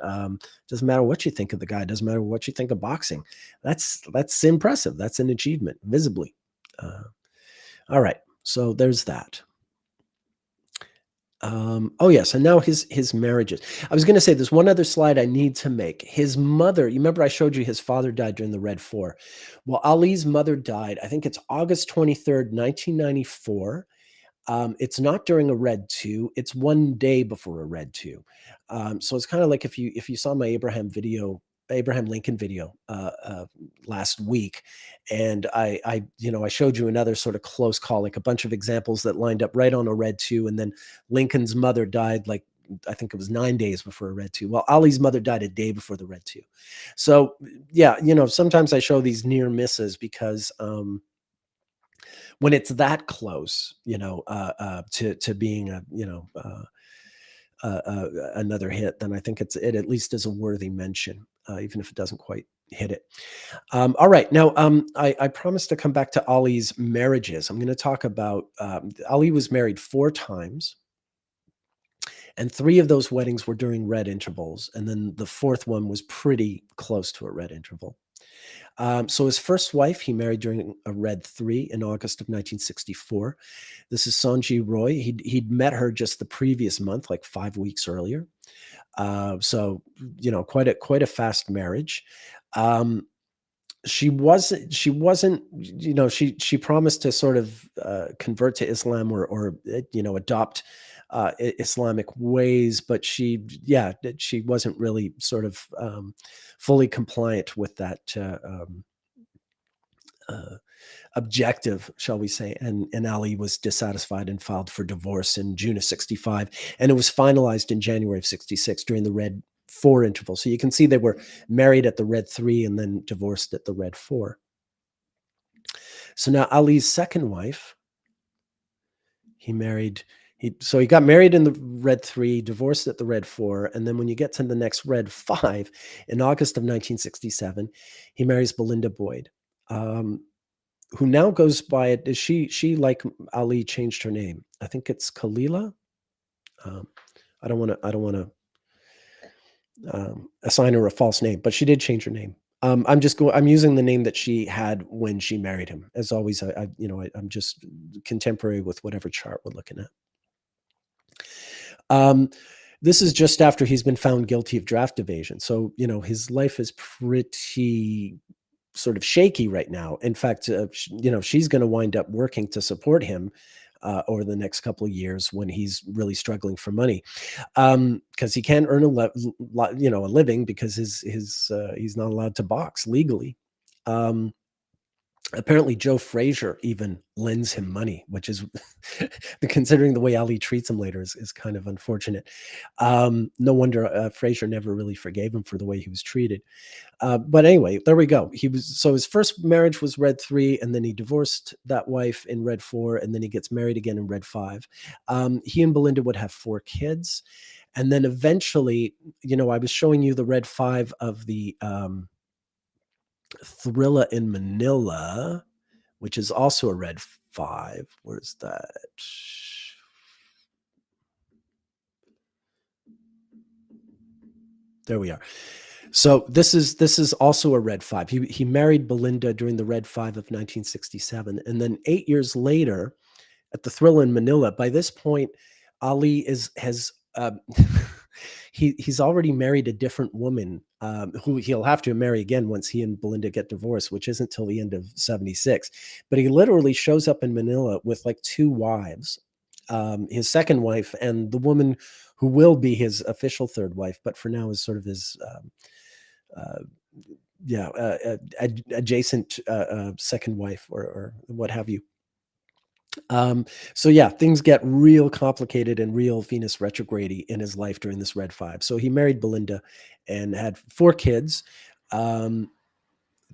Doesn't matter what you think of the guy. Doesn't matter what you think of boxing. That's impressive. That's an achievement, visibly. All right. So there's that. Oh yes, and now his marriages. I was going to say there's one other slide I need to make. His mother, you remember I showed you his father died during the Red 4. Well, Ali's mother died, I think it's August 23rd, 1994. It's not during a Red 2. It's one day before a Red 2. So it's kind of like if you saw my Abraham Lincoln video last week, and I showed you another sort of close call, like a bunch of examples that lined up right on a Red 2, and then Lincoln's mother died, like I think it was 9 days before a Red 2. Well, Ali's mother died a day before the Red 2. So yeah, sometimes I show these near misses because when it's that close, to being another hit, then I think it at least is a worthy mention, even if it doesn't quite hit it. All right. Now, I promised to come back to Ali's marriages. I'm going to talk about Ali was married 4 times, and 3 of those weddings were during red intervals. And then the 4th one was pretty close to a red interval. So his first wife, he married during a Red 3 in August of 1964. This is Sonji Roy. He'd met her just the previous month, like 5 weeks earlier. So quite a fast marriage. She wasn't. She promised to sort of convert to Islam or adopt Islamic ways, but she wasn't really sort of fully compliant with that objective, shall we say. And Ali was dissatisfied and filed for divorce in June of 65, and it was finalized in January of 66 during the Red 4 interval. So you can see they were married at the Red 3 and then divorced at the Red 4. So now Ali's second wife, he got married in the Red 3, divorced at the Red 4, and then when you get to the next Red 5, in August of 1967, he marries Belinda Boyd, who now goes by it. She like Ali changed her name. I think it's Kalila. I don't want to assign her a false name, but she did change her name. I'm using the name that she had when she married him. As always, I'm just contemporary with whatever chart we're looking at. This is just after he's been found guilty of draft evasion. So, his life is pretty sort of shaky right now. In fact, she's going to wind up working to support him over the next couple of years when he's really struggling for money, because he can't earn a living because he's not allowed to box legally. Apparently, Joe Frazier even lends him money, which is considering the way Ali treats him later is kind of unfortunate. No wonder Frazier never really forgave him for the way he was treated. But anyway, there we go. His first marriage was Red 3, and then he divorced that wife in Red 4, and then he gets married again in Red 5. He and Belinda would have 4 kids, and then eventually, I was showing you the Red 5 of the Thrilla in Manila, which is also a Red 5. Where's that? There we are. So this is also a Red 5. He married Belinda during the Red 5 of 1967, and then 8 years later, at the Thrilla in Manila. By this point, Ali has he's already married a different woman, who he'll have to marry again once he and Belinda get divorced, which isn't till the end of '76. But he literally shows up in Manila with like 2 wives, his second wife and the woman who will be his official third wife, but for now is sort of his uh, adjacent second wife or what have you. So yeah, things get real complicated and real Venus retrograde in his life during this Red 5. So he married Belinda and had 4 kids. Um,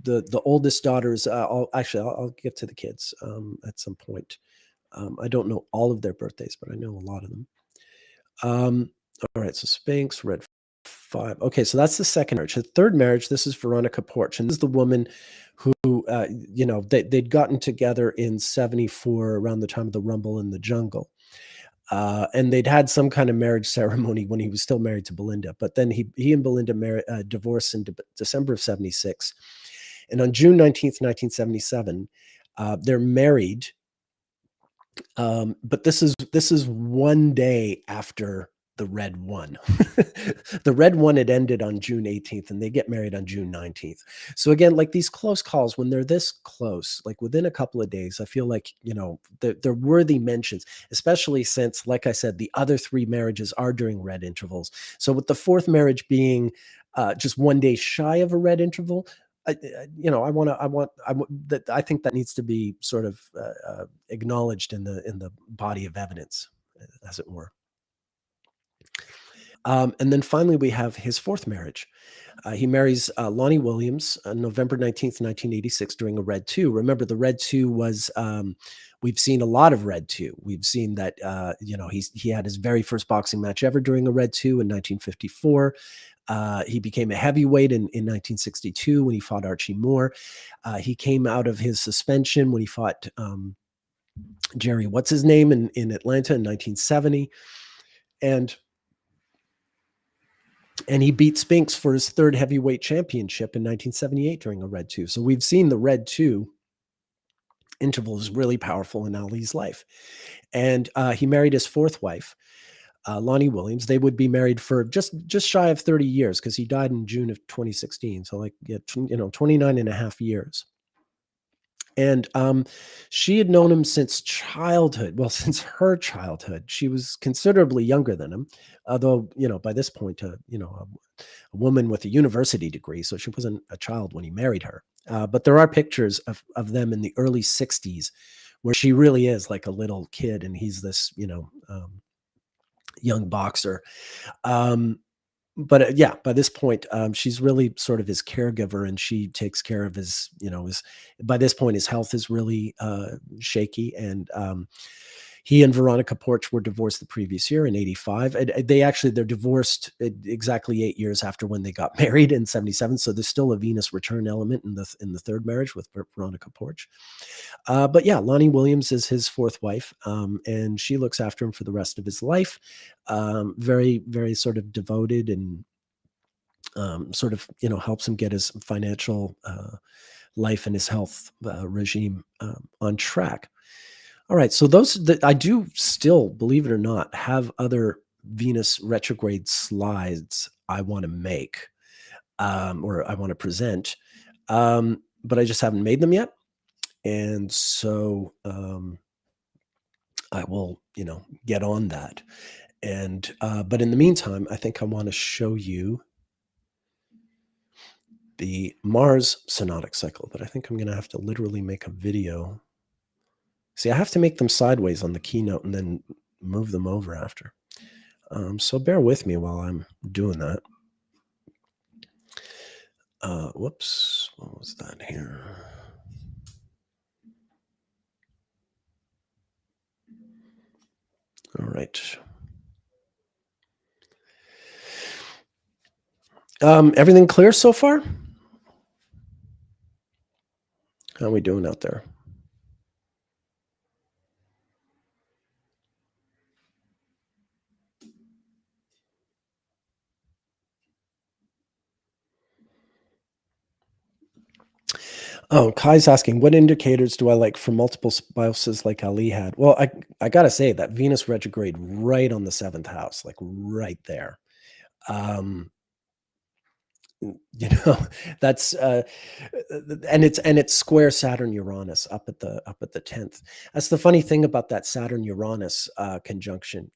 the oldest daughters, I'll get to the kids at some point. I don't know all of their birthdays, but I know a lot of them. Um, all right, so Spanx, Red 5. Okay, so that's the second marriage. The third marriage, this is Veronica Porch, and this is the woman who, they'd gotten together in '74 around the time of the Rumble in the Jungle. And they'd had some kind of marriage ceremony when he was still married to Belinda. But then he and Belinda divorced in December of '76. And on June 19th, 1977, they're married. But this is one day after the Red One. The Red One had ended on June 18th, and they get married on June 19th. So again, like these close calls, when they're this close, like within a couple of days, I feel like they're worthy mentions, especially since, like I said, the other 3 marriages are during red intervals. So with the fourth marriage being just one day shy of a red interval, I think that needs to be sort of acknowledged in the body of evidence, as it were. And then finally, we have his fourth marriage. He marries Lonnie Williams on November 19th, 1986, during a Red 2. Remember, the Red 2 was, we've seen a lot of Red 2. We've seen that, he had his very first boxing match ever during a Red 2 in 1954. He became a heavyweight in 1962 when he fought Archie Moore. He came out of his suspension when he fought Jerry What's His Name in Atlanta in 1970. And he beat Spinks for his third heavyweight championship in 1978 during a Red 2. So we've seen the Red 2 interval is really powerful in Ali's life. And he married his fourth wife, Lonnie Williams. They would be married for just shy of 30 years because he died in June of 2016. So 29 and a half years. And she had known him since childhood. Well, since her childhood. She was considerably younger than him, although, by this point, a woman with a university degree. So she wasn't a child when he married her. But there are pictures of them in the early 60s where she really is like a little kid and he's this, young boxer. But yeah, by this point, she's really sort of his caregiver, and she takes care of his, by this point, his health is really shaky. And he and Veronica Porch were divorced the previous year in '85. And they're divorced exactly 8 years after when they got married in '77. So there's still a Venus return element in the third marriage with Veronica Porch. But yeah, Lonnie Williams is his fourth wife, and she looks after him for the rest of his life. Very, very sort of devoted and sort of, helps him get his financial life and his health regime on track. All right, so those that I do still, believe it or not, have other Venus retrograde slides I want to make or I want to present, but I just haven't made them yet. And so I will, get on that. And but in the meantime, I think I want to show you the Mars synodic cycle, but I think I'm going to have to literally make a video. See, I have to make them sideways on the keynote and then move them over after. So bear with me while I'm doing that. Whoops, what was that here? All right. Everything clear so far? How are we doing out there? Oh, Kai's asking, what indicators do I like for multiple spouses like Ali had? Well, I gotta say that Venus retrograde right on the seventh house, like right there. Um, you know, that's and it's square Saturn Uranus up at the 10th. That's the funny thing about that Saturn Uranus conjunction.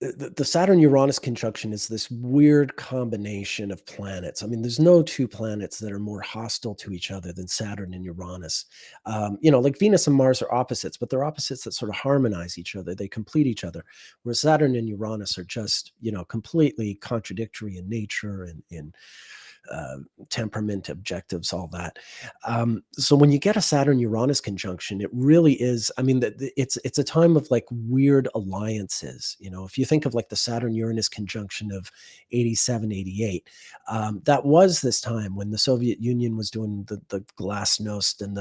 The Saturn Uranus conjunction is this weird combination of planets. I mean, there's no two planets that are more hostile to each other than Saturn and Uranus. Like Venus and Mars are opposites, but they're opposites that sort of harmonize each other. They complete each other. Whereas Saturn and Uranus are just, completely contradictory in nature and in uh, temperament, objectives, all that. So when you get a Saturn Uranus conjunction, it really is. I mean, it's a time of like weird alliances. If you think of like the Saturn Uranus conjunction of 87, 88, that was this time when the Soviet Union was doing the glasnost and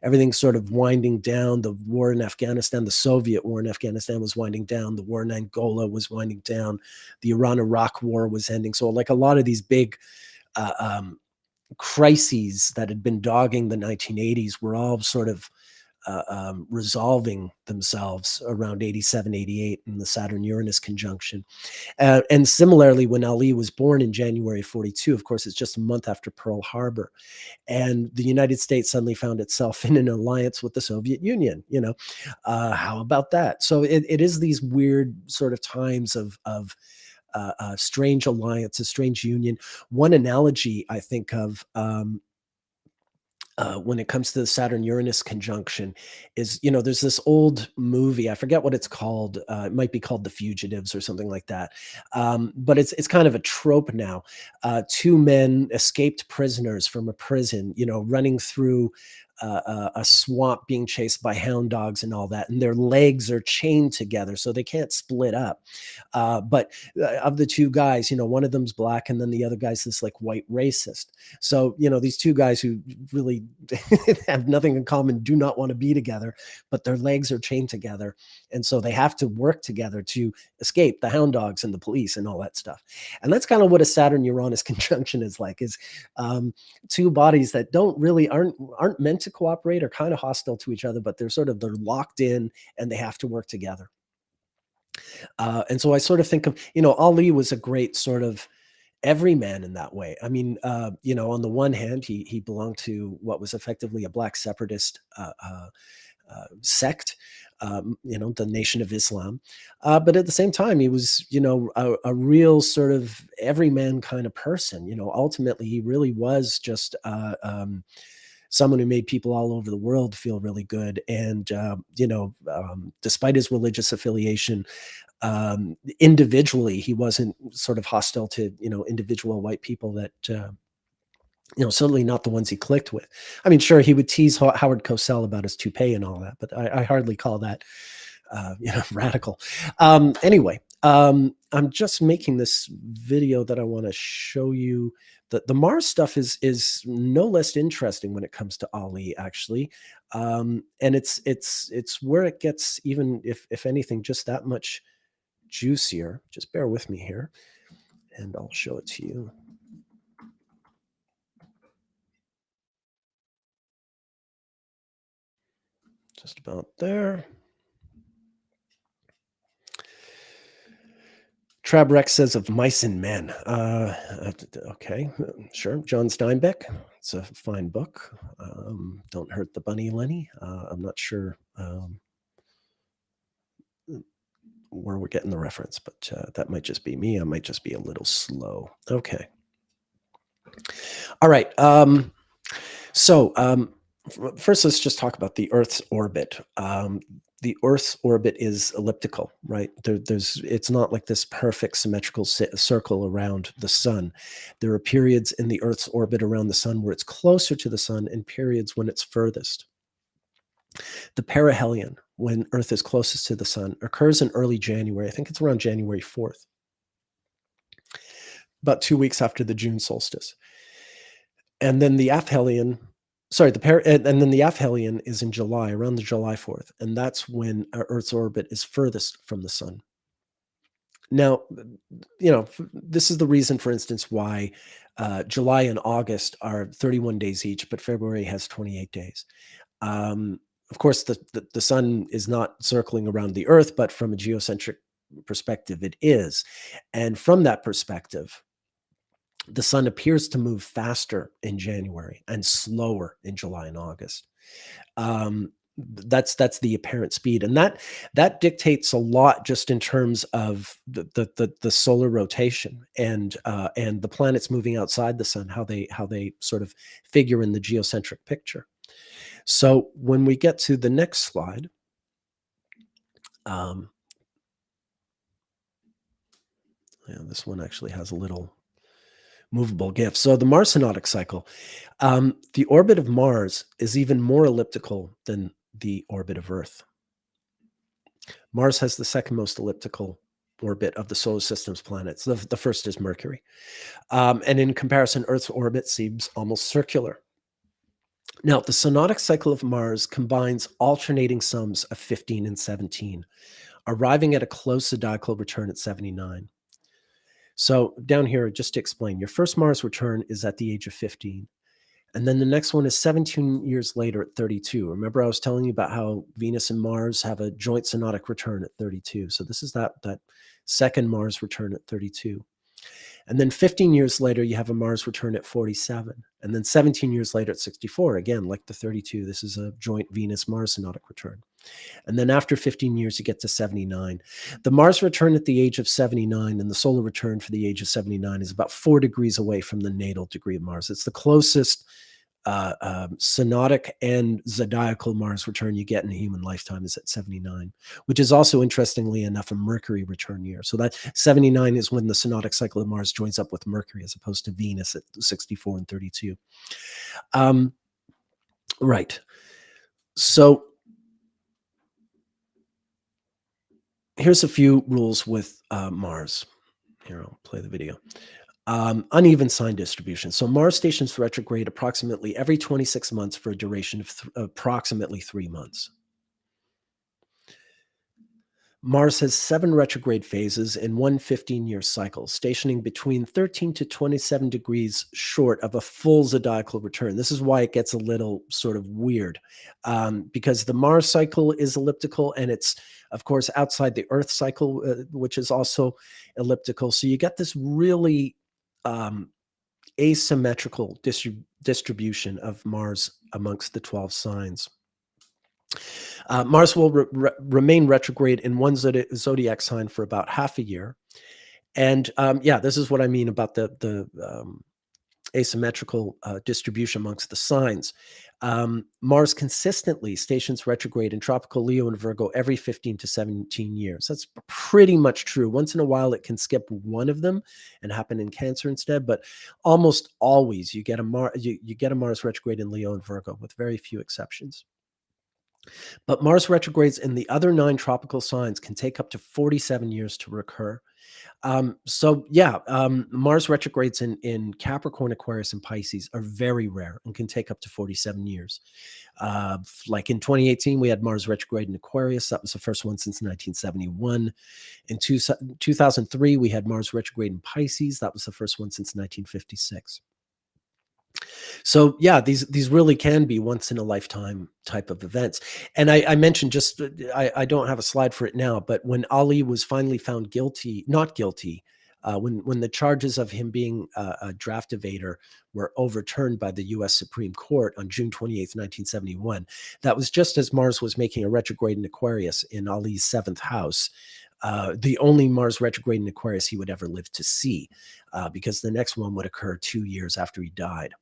everything's sort of winding down. The war in Afghanistan, the Soviet war in Afghanistan was winding down. The war in Angola was winding down. The Iran-Iraq war was ending. So like a lot of these big uh, um, crises that had been dogging the 1980s were all sort of resolving themselves around 87, 88 in the Saturn Uranus conjunction. And similarly, when Ali was born in January 42, of course, it's just a month after Pearl Harbor. And the United States suddenly found itself in an alliance with the Soviet Union. How about that? So it is these weird sort of times of strange alliance, a strange union. One analogy I think of when it comes to the Saturn Uranus conjunction is, there's this old movie. I forget what it's called. It might be called The Fugitives or something like that. But it's kind of a trope now. Two men escaped prisoners from a prison, running through a swamp, being chased by hound dogs and all that, and their legs are chained together so they can't split up. But of the two guys, one of them's black, and then the other guy's this like white racist. So, these two guys who really have nothing in common do not want to be together, but their legs are chained together. And so they have to work together to escape the hound dogs and the police and all that stuff. And that's kind of what a Saturn Uranus conjunction is like, is two bodies that aren't meant to cooperate, are kind of hostile to each other, but they're locked in and they have to work together. And so I sort of think of, Ali was a great sort of everyman in that way. I mean, on the one hand, he belonged to what was effectively a black separatist sect, the Nation of Islam. But at the same time, he was, a real sort of everyman kind of person. Ultimately, he really was just someone who made people all over the world feel really good. And, despite his religious affiliation, individually, he wasn't sort of hostile to, individual white people that, certainly not the ones he clicked with. I mean, sure, he would tease Howard Cosell about his toupee and all that, but I hardly call that, radical. Anyway, I'm just making this video that I want to show you. The Mars stuff is no less interesting when it comes to Ali, actually, and it's where it gets, even if anything, just that much juicier. Just bear with me here, and I'll show it to you. Just about there. Trabrex says of Mice and Men. Okay, sure. John Steinbeck. It's a fine book. Don't hurt the bunny, Lenny. I'm not sure where we're getting the reference, but that might just be me. I might just be a little slow. Okay. All right. So first, let's just talk about the Earth's orbit. The Earth's orbit is elliptical, right? It's not like this perfect symmetrical circle around the sun. There are periods in the Earth's orbit around the sun where it's closer to the sun and periods when it's furthest. The perihelion, when Earth is closest to the sun, occurs in early January. I think it's around January 4th, about 2 weeks after the June solstice. And then the aphelion, and then the aphelion is in July, around the July 4th, and that's when Earth's orbit is furthest from the sun. Now, this is the reason, for instance, why July and August are 31 days each, but February has 28 days. Of course, the sun is not circling around the Earth, but from a geocentric perspective, it is. And from that perspective, the sun appears to move faster in January and slower in July and August. That's the apparent speed, and that dictates a lot just in terms of the solar rotation and the planets moving outside the sun, how they sort of figure in the geocentric picture. So when we get to the next slide, this one actually has a little movable GIF. So the Mars synodic cycle, the orbit of Mars is even more elliptical than the orbit of Earth. Mars has the second most elliptical orbit of the solar system's planets. The first is Mercury. And in comparison, Earth's orbit seems almost circular. Now, the synodic cycle of Mars combines alternating sums of 15 and 17, arriving at a close zodiacal return at 79. So down here, just to explain, your first Mars return is at the age of 15. And then the next one is 17 years later at 32. Remember, I was telling you about how Venus and Mars have a joint synodic return at 32. So this is that second Mars return at 32. And then 15 years later, you have a Mars return at 47. And then 17 years later at 64. Again, like the 32, this is a joint Venus-Mars synodic return. And then after 15 years, you get to 79. The Mars return at the age of 79 and the solar return for the age of 79 is about 4 degrees away from the natal degree of Mars. It's the closest synodic and zodiacal Mars return you get in a human lifetime is at 79, which is also, interestingly enough, a Mercury return year. So that 79 is when the synodic cycle of Mars joins up with Mercury as opposed to Venus at 64 and 32. Right. So here's a few rules with Mars. Here, I'll play the video. Uneven sign distribution. So Mars stations retrograde approximately every 26 months for a duration of approximately 3 months. Mars has 7 retrograde phases in one 15-year cycle, stationing between 13 to 27 degrees short of a full zodiacal return. This is why it gets a little sort of weird, because the Mars cycle is elliptical, and it's, of course, outside the Earth cycle, which is also elliptical. So you get this really asymmetrical distribution of Mars amongst the 12 signs. Mars will remain retrograde in one zodiac sign for about half a year. And this is what I mean about the asymmetrical distribution amongst the signs. Mars consistently stations retrograde in tropical Leo and Virgo every 15 to 17 years. That's pretty much true. Once in a while, it can skip one of them and happen in Cancer instead, but almost always you get a Mars retrograde in Leo and Virgo, with very few exceptions. But Mars retrogrades in the other 9 tropical signs can take up to 47 years to recur. Mars retrogrades in Capricorn, Aquarius, and Pisces are very rare and can take up to 47 years. Like in 2018, we had Mars retrograde in Aquarius. That was the first one since 1971. In 2003, we had Mars retrograde in Pisces. That was the first one since 1956. So yeah, these really can be once in a lifetime type of events. And I mentioned just, I don't have a slide for it now, but when Ali was finally found not guilty, when the charges of him being a draft evader were overturned by the U.S. Supreme Court on June 28th, 1971, that was just as Mars was making a retrograde in Aquarius in Ali's 7th house. The only Mars retrograde in Aquarius he would ever live to see, because the next one would occur 2 years after he died.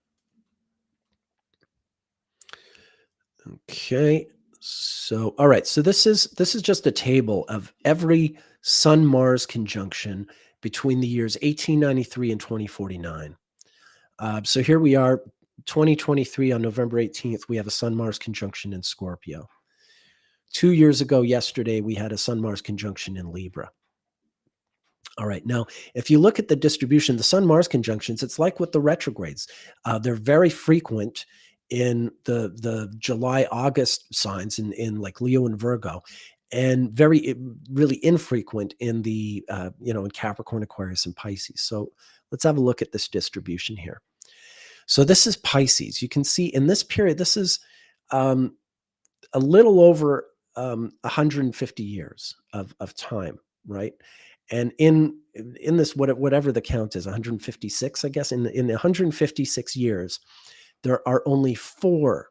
Okay. So, all right. So this is just a table of every Sun Mars conjunction between the years 1893 and 2049. So here we are, 2023 on November 18th. We have a Sun Mars conjunction in Scorpio. 2 years ago, yesterday, we had a Sun Mars conjunction in Libra. All right. Now, if you look at the distribution, the Sun Mars conjunctions, it's like with the retrogrades. They're very frequent in the July August signs in like Leo and Virgo, and really infrequent in the in Capricorn, Aquarius, and Pisces. So let's have a look at this distribution here. So this is Pisces. You can see in this period, this is a little over 150 years of time, right? And in this, whatever the count is, 156, I guess, in 156 years, there are only 4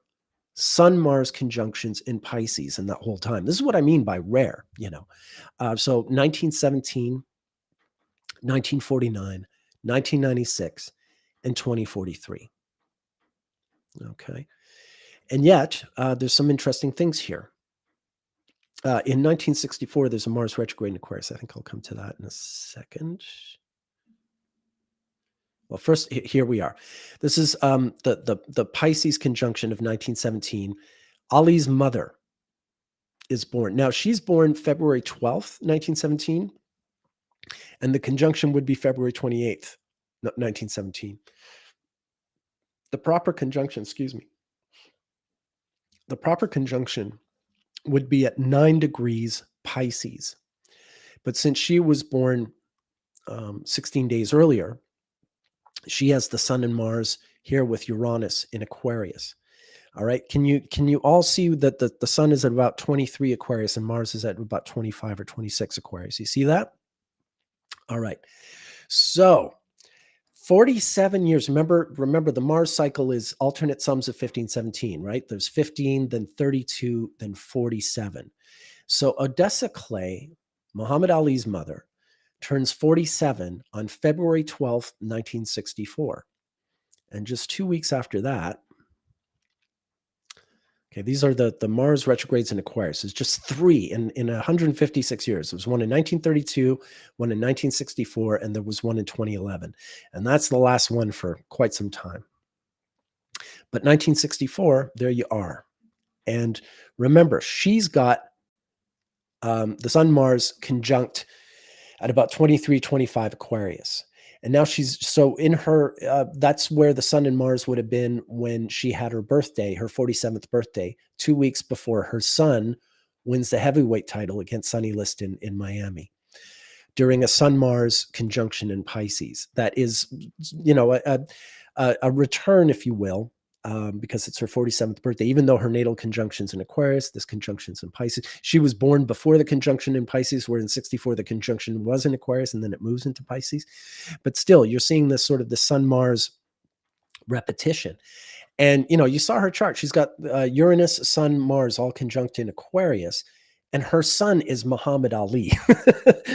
Sun Mars conjunctions in Pisces in that whole time. This is what I mean by rare, So 1917, 1949, 1996, and 2043. Okay. And yet, there's some interesting things here. In 1964, there's a Mars retrograde in Aquarius. I think I'll come to that in a second. Well, first, here we are. This is the Pisces conjunction of 1917. Ali's mother is born. Now, she's born February 12th, 1917, and the conjunction would be February 28th, 1917. The proper conjunction, the proper conjunction would be at 9 degrees Pisces. But since she was born 16 days earlier, she has the Sun and Mars here with Uranus in Aquarius. All right. Can you all see that the Sun is at about 23 Aquarius and Mars is at about 25 or 26 Aquarius? You see that? All right. So 47 years. Remember the Mars cycle is alternate sums of 15, 17, right? There's 15, then 32, then 47. So Odessa Clay, Muhammad Ali's mother, turns 47 on February 12th, 1964. And just 2 weeks after that, okay, these are the Mars retrogrades in Aquarius. It's just 3 in 156 years. There was one in 1932, one in 1964, and there was one in 2011. And that's the last one for quite some time. But 1964, there you are. And remember, she's got the Sun Mars conjunct at about 23, 25 Aquarius. And now so in her, that's where the Sun and Mars would have been when she had her birthday, her 47th birthday, 2 weeks before her son wins the heavyweight title against Sonny Liston in Miami during a Sun Mars conjunction in Pisces. That is, a return, if you will, because it's her 47th birthday, even though her natal conjunction's in Aquarius, this conjunction's in Pisces. She was born before the conjunction in Pisces, where in 64, the conjunction was in Aquarius, and then it moves into Pisces. But still, you're seeing this sort of the Sun-Mars repetition. And, you saw her chart. She's got Uranus, Sun, Mars all conjunct in Aquarius. And her son is Muhammad Ali.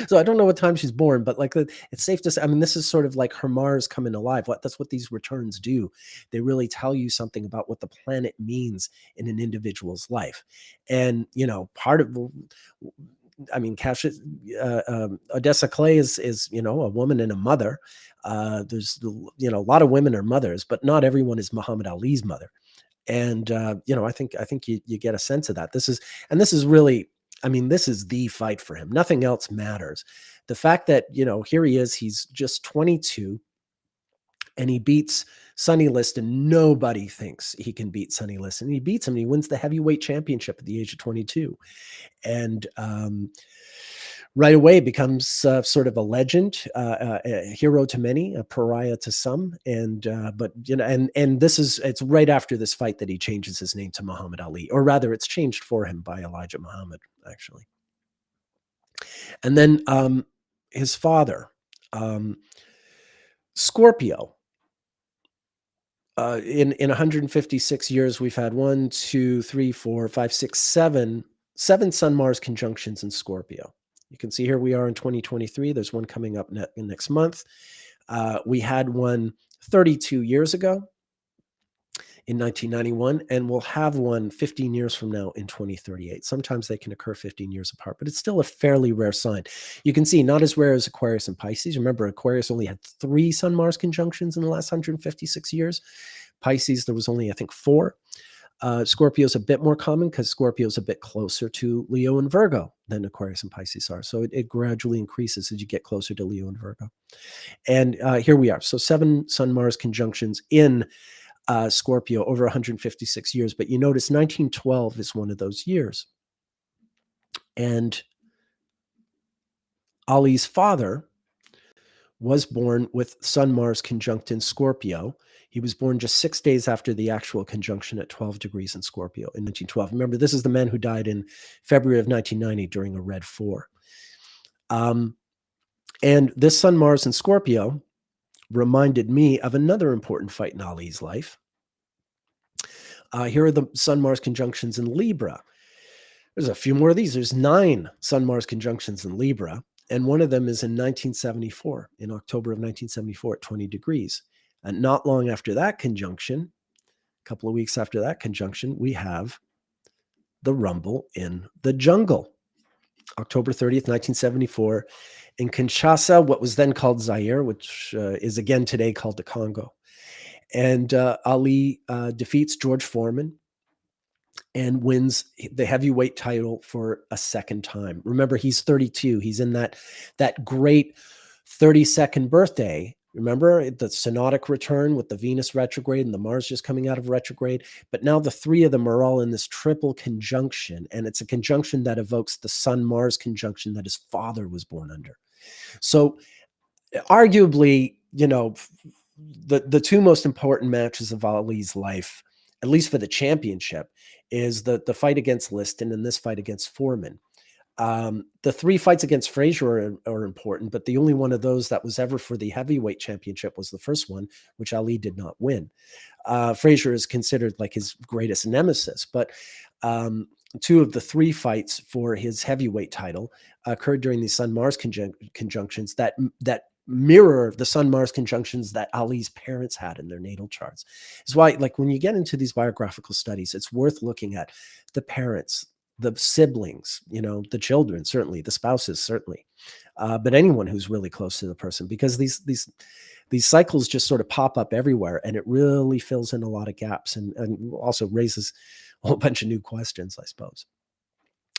So I don't know what time she's born, but it's safe to say, I mean, this is sort of like her Mars coming alive. That's what these returns do. They really tell you something about what the planet means in an individual's life. And, part of, I mean, Odessa Clay is, a woman and a mother. There's, a lot of women are mothers, but not everyone is Muhammad Ali's mother. And, I think you get a sense of that. This is really, I mean, this is the fight for him. Nothing else matters. The fact that, here he is, he's just 22 and he beats Sonny Liston. Nobody thinks he can beat Sonny Liston. He beats him and he wins the heavyweight championship at the age of 22. And, right away becomes sort of a legend, a hero to many, a pariah to some. And, but, and it's right after this fight that he changes his name to Muhammad Ali, or rather it's changed for him by Elijah Muhammad, actually. And then his father, Scorpio, in 156 years, we've had 7 Sun Mars conjunctions in Scorpio. You can see here we are in 2023. There's one coming up next month. We had one 32 years ago in 1991, and we'll have one 15 years from now in 2038. Sometimes they can occur 15 years apart, but it's still a fairly rare sign. You can see not as rare as Aquarius and Pisces. Remember, Aquarius only had 3 Sun-Mars conjunctions in the last 156 years. Pisces, there was only, I think, 4. Scorpio's a bit more common because Scorpio's a bit closer to Leo and Virgo than Aquarius and Pisces are. So it gradually increases as you get closer to Leo and Virgo. And here we are. So 7 Sun-Mars conjunctions in Scorpio over 156 years. But you notice 1912 is one of those years. And Ali's father was born with Sun-Mars conjunct in Scorpio. He was born just 6 days after the actual conjunction at 12 degrees in Scorpio in 1912. Remember, this is the man who died in February of 1990 during a red 4. And this Sun-Mars in Scorpio reminded me of another important fight in Ali's life. Here are the Sun-Mars conjunctions in Libra. There's a few more of these. There's 9 Sun-Mars conjunctions in Libra, and one of them is in 1974, in October of 1974 at 20 degrees. And not long after that conjunction, a couple of weeks after that conjunction, we have the rumble in the jungle. October 30th, 1974, in Kinshasa, what was then called Zaire, which is again today called the Congo. And Ali defeats George Foreman and wins the heavyweight title for a second time. Remember, he's 32. He's in that great 32nd birthday. Remember the synodic return with the Venus retrograde and the Mars just coming out of retrograde. But now the 3 of them are all in this triple conjunction, and it's a conjunction that evokes the Sun-Mars conjunction that his father was born under. So arguably, the 2 most important matches of Ali's life, at least for the championship, is the fight against Liston and this fight against Foreman. The 3 fights against Frazier are important, but the only one of those that was ever for the heavyweight championship was the first one, which Ali did not win. Frazier is considered like his greatest nemesis, but 2 of the 3 fights for his heavyweight title occurred during the Sun-Mars conjunctions that mirror the Sun-Mars conjunctions that Ali's parents had in their natal charts. It's why, like, when you get into these biographical studies, it's worth looking at the parents, the siblings, the children, certainly, the spouses, certainly, but anyone who's really close to the person, because these cycles just sort of pop up everywhere, and it really fills in a lot of gaps and also raises a whole bunch of new questions, I suppose.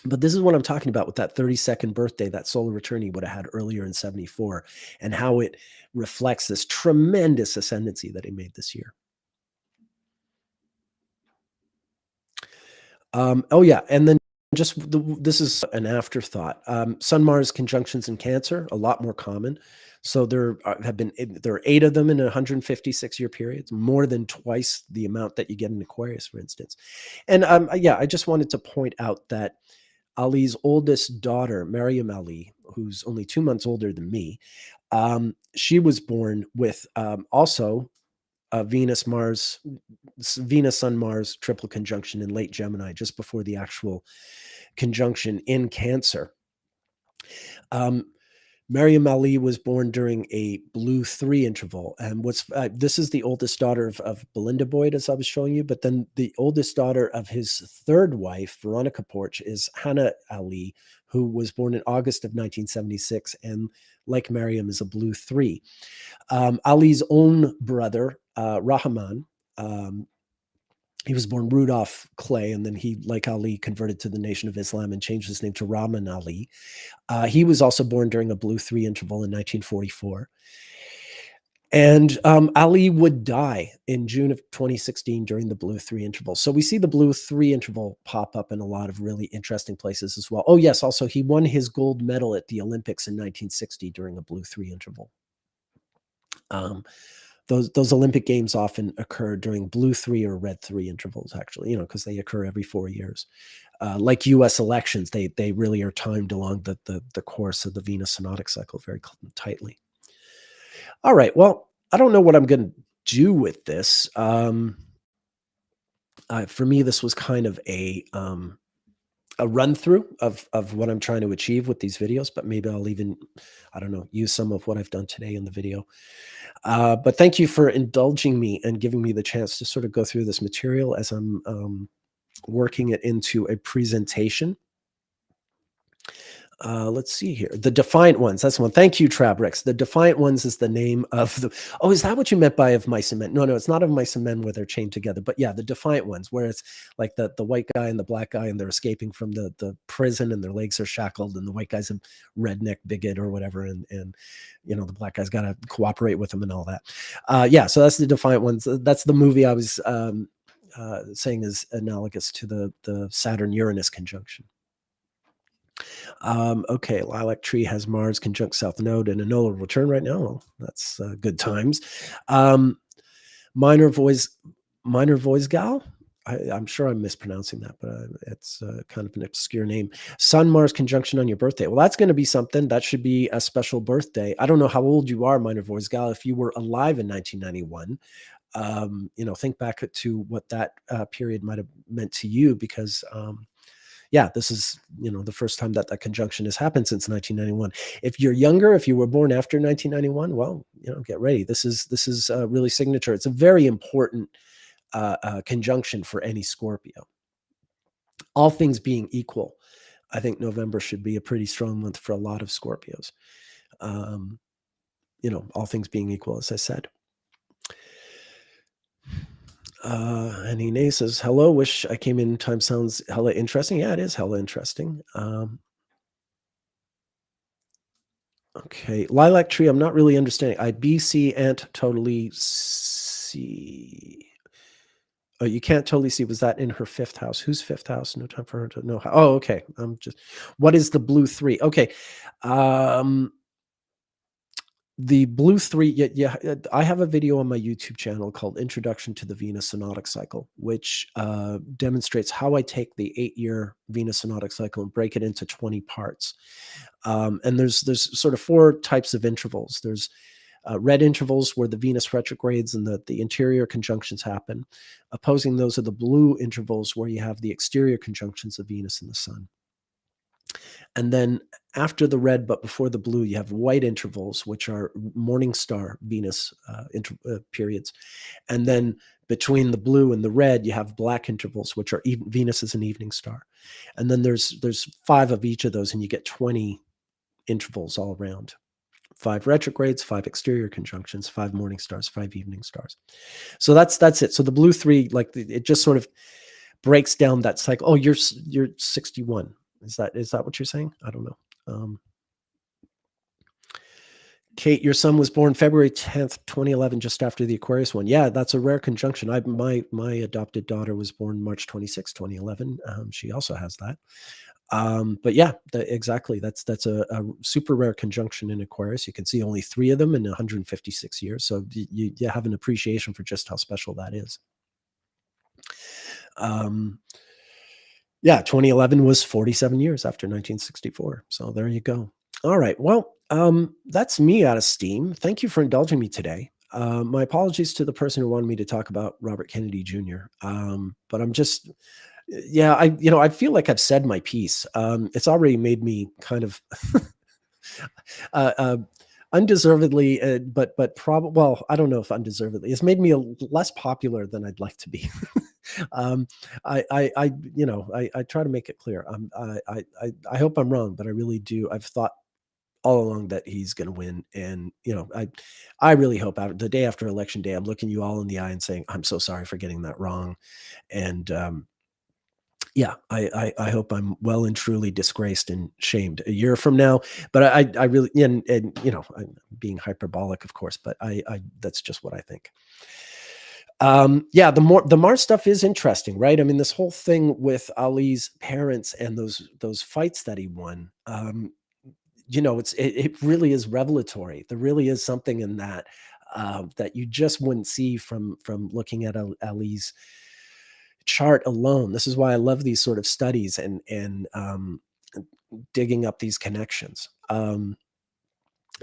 But this is what I'm talking about with that 32nd birthday, that solar return he would have had earlier in 74, and how it reflects this tremendous ascendancy that he made this year. Oh yeah, and then this is an afterthought. Sun-Mars conjunctions in Cancer, a lot more common. So there are 8 of them in a 156-year period, more than twice the amount that you get in Aquarius, for instance. And I just wanted to point out that Ali's oldest daughter, Maryam Ali, who's only 2 months older than me, she was born with also a Venus-Sun-Mars triple conjunction in late Gemini, just before the actual conjunction in Cancer. Maryam Ali was born during a blue 3 interval, and this is the oldest daughter of Belinda Boyd, as I was showing you, but then the oldest daughter of his 3rd wife, Veronica Porch, is Hannah Ali, who was born in August of 1976, and like Maryam is a blue 3. Ali's own brother, Rahman, he was born Rudolph Clay, and then he, like Ali, converted to the Nation of Islam and changed his name to Rahman Ali. He was also born during a blue 3 interval in 1944. And Ali would die in June of 2016 during the blue 3 interval. So we see the blue 3 interval pop up in a lot of really interesting places as well. Oh yes, also he won his gold medal at the Olympics in 1960 during a blue 3 interval. Those Olympic Games often occur during blue 3 or red 3 intervals, actually, because they occur every 4 years. Like U.S. elections, they really are timed along the course of the Venus synodic cycle very tightly. All right, well, I don't know what I'm going to do with this. For me, this was kind of a a run through of what I'm trying to achieve with these videos, but maybe I'll even, I don't know, use some of what I've done today in the video. But thank you for indulging me and giving me the chance to sort of go through this material as I'm working it into a presentation. Let's see here. The Defiant Ones. That's the one. Thank you, Trabrix. The Defiant Ones is the name of the. Oh, is that what you meant by of mice and men? No, it's not of mice and men where they're chained together. But yeah, the Defiant Ones, where it's like the white guy and the black guy, and they're escaping from the prison, and their legs are shackled, and the white guy's a redneck bigot or whatever, and the black guy's got to cooperate with him and all that. Yeah, so that's the Defiant Ones. That's the movie I was saying is analogous to the Saturn Uranus conjunction. Okay, Lilac Tree has Mars conjunct South Node and a nodal return right now. Well, that's good times. Minor voice gal. I'm sure I'm mispronouncing that, but it's kind of an obscure name. Sun Mars conjunction on your birthday. Well, that's going to be something. That should be a special birthday. I don't know how old you are, Minor voice gal. If you were alive in 1991, think back to what that period might have meant to you, because yeah, this is, the first time that conjunction has happened since 1991. If you're younger, if you were born after 1991, well, get ready. This is really signature. It's a very important conjunction for any Scorpio. All things being equal, I think November should be a pretty strong month for a lot of Scorpios. All things being equal, as I said. And Ine says, hello, wish I came in time. Sounds hella interesting. Yeah, it is hella interesting. Okay, Lilac Tree, I'm not really understanding. I BC and totally see. Oh, you can't totally see. Was that in her fifth house? Whose fifth house? No time for her to know how. Oh, okay. What is the blue 3? Okay. The blue 3, yeah, I have a video on my YouTube channel called Introduction to the Venus Synodic Cycle, which demonstrates how I take the 8-year Venus Synodic Cycle and break it into 20 parts. And there's sort of 4 types of intervals. There's red intervals where the Venus retrogrades and the interior conjunctions happen. Opposing those are the blue intervals where you have the exterior conjunctions of Venus and the Sun. And then after the red, but before the blue, you have white intervals, which are morning star Venus periods. And then between the blue and the red, you have black intervals, which are Venus is an evening star. And then there's 5 of each of those, and you get 20 intervals all around. 5 retrogrades, 5 exterior conjunctions, 5 morning stars, 5 evening stars. So that's it. So the blue 3, like it just sort of breaks down that cycle. Oh, you're 61. Is that what you're saying? I don't know. Kate, your son was born February 10th, 2011, just after the Aquarius one. Yeah, that's a rare conjunction. My adopted daughter was born March 26, 2011. She also has that. But yeah, exactly. That's a super rare conjunction in Aquarius. You can see only 3 of them in 156 years. So you have an appreciation for just how special that is. Yeah, 2011 was 47 years after 1964. So there you go. All right. Well, that's me out of steam. Thank you for indulging me today. My apologies to the person who wanted me to talk about Robert Kennedy Jr. But I'm just, yeah, I feel like I've said my piece. It's already made me kind of undeservedly, but probably, well, I don't know if undeservedly. It's made me less popular than I'd like to be. I try to make it clear. I hope I'm wrong, but I really do. I've thought all along that he's going to win, and I really hope the day after election day, I'm looking you all in the eye and saying, I'm so sorry for getting that wrong, and yeah, I hope I'm well and truly disgraced and shamed a year from now. But I really, and I'm being hyperbolic, of course, but I that's just what I think. Yeah, the Mars stuff is interesting, right? I mean, this whole thing with Ali's parents and those fights that he won, it really is revelatory. There really is something in that that you just wouldn't see from looking at Ali's chart alone. This is why I love these sort of studies and digging up these connections. And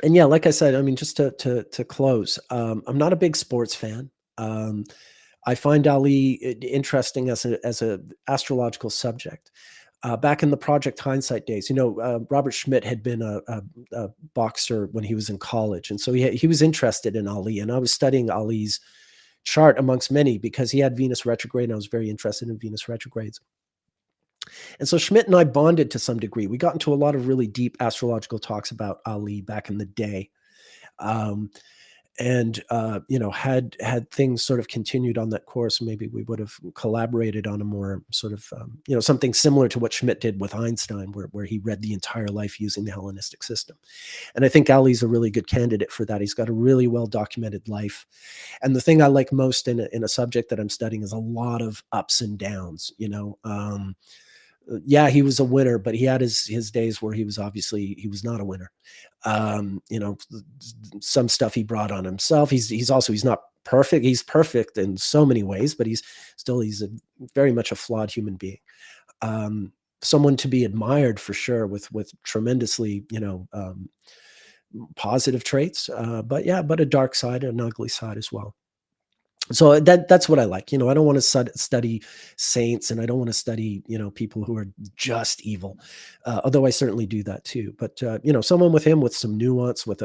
yeah, like I said, I mean, just to close, I'm not a big sports fan. I find Ali interesting as a astrological subject. back in the Project Hindsight days. Robert Schmidt had been a boxer when he was in college, and so he was interested in Ali, and I was studying Ali's chart amongst many because he had Venus retrograde, and I was very interested in Venus retrogrades. And so Schmidt and I bonded to some degree. We got into a lot of really deep astrological talks about Ali back in the day. Um, and had things sort of continued on that course, maybe we would have collaborated on a more sort of something similar to what Schmidt did with Einstein, where he read the entire life using the Hellenistic system. And I think Ali's a really good candidate for that. He's got a really well documented life, and the thing I like most in a subject that I'm studying is a lot of ups and downs. Yeah, he was a winner, but he had his days where he was not a winner. Some stuff he brought on himself. He's not perfect. He's perfect in so many ways, but he's very much a flawed human being. Someone to be admired for sure, with tremendously positive traits, but a dark side, an ugly side as well. So that's what I like. I don't want to study saints, and I don't want to study, people who are just evil. Although I certainly do that too. But someone with him with some nuance, with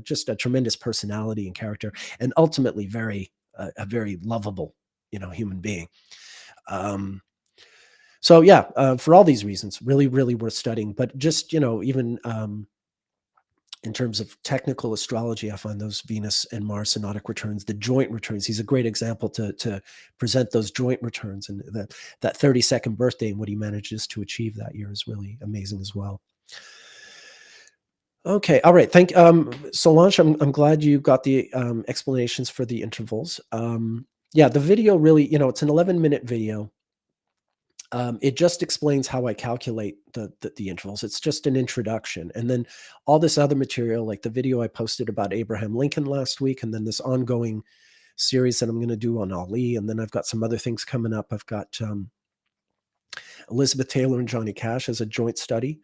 just a tremendous personality and character, and ultimately a very lovable, human being. So yeah, for all these reasons, really, really worth studying. But just even in terms of technical astrology, I find those Venus and Mars synodic returns, the joint returns. He's a great example to present those joint returns, and that 32nd birthday and what he manages to achieve that year is really amazing as well. Okay, all right. Solange. I'm glad you got the explanations for the intervals. Yeah, the video really, it's an 11-minute video. It just explains how I calculate the intervals. It's just an introduction. And then all this other material, like the video I posted about Abraham Lincoln last week, and then this ongoing series that I'm going to do on Ali. And then I've got some other things coming up. I've got Elizabeth Taylor and Johnny Cash as a joint study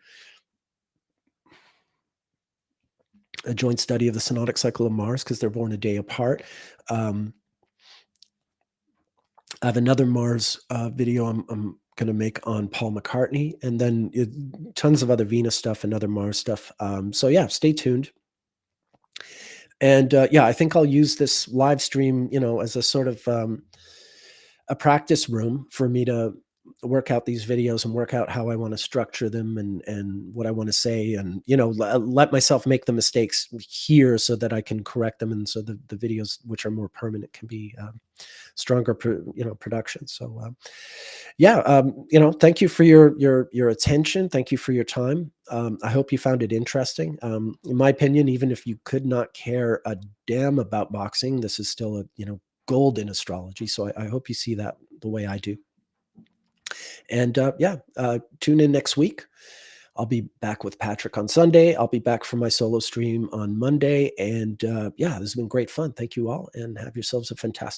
of the synodic cycle of Mars, because they're born a day apart. I have another Mars video I'm going to make on Paul McCartney, and then tons of other Venus stuff and other Mars stuff. So yeah, stay tuned. And yeah, I think I'll use this live stream, as a sort of a practice room for me to work out these videos and work out how I want to structure them, and what I want to say, and let myself make the mistakes here so that I can correct them, and so the videos which are more permanent can be stronger production. So yeah, thank you for your attention. Thank you for your time. I hope you found it interesting. In my opinion, even if you could not care a damn about boxing, this is still a gold in astrology. So I hope you see that the way I do. And yeah, tune in next week. I'll be back with Patrick on Sunday. I'll be back for my solo stream on Monday. And yeah, this has been great fun. Thank you all, and have yourselves a fantastic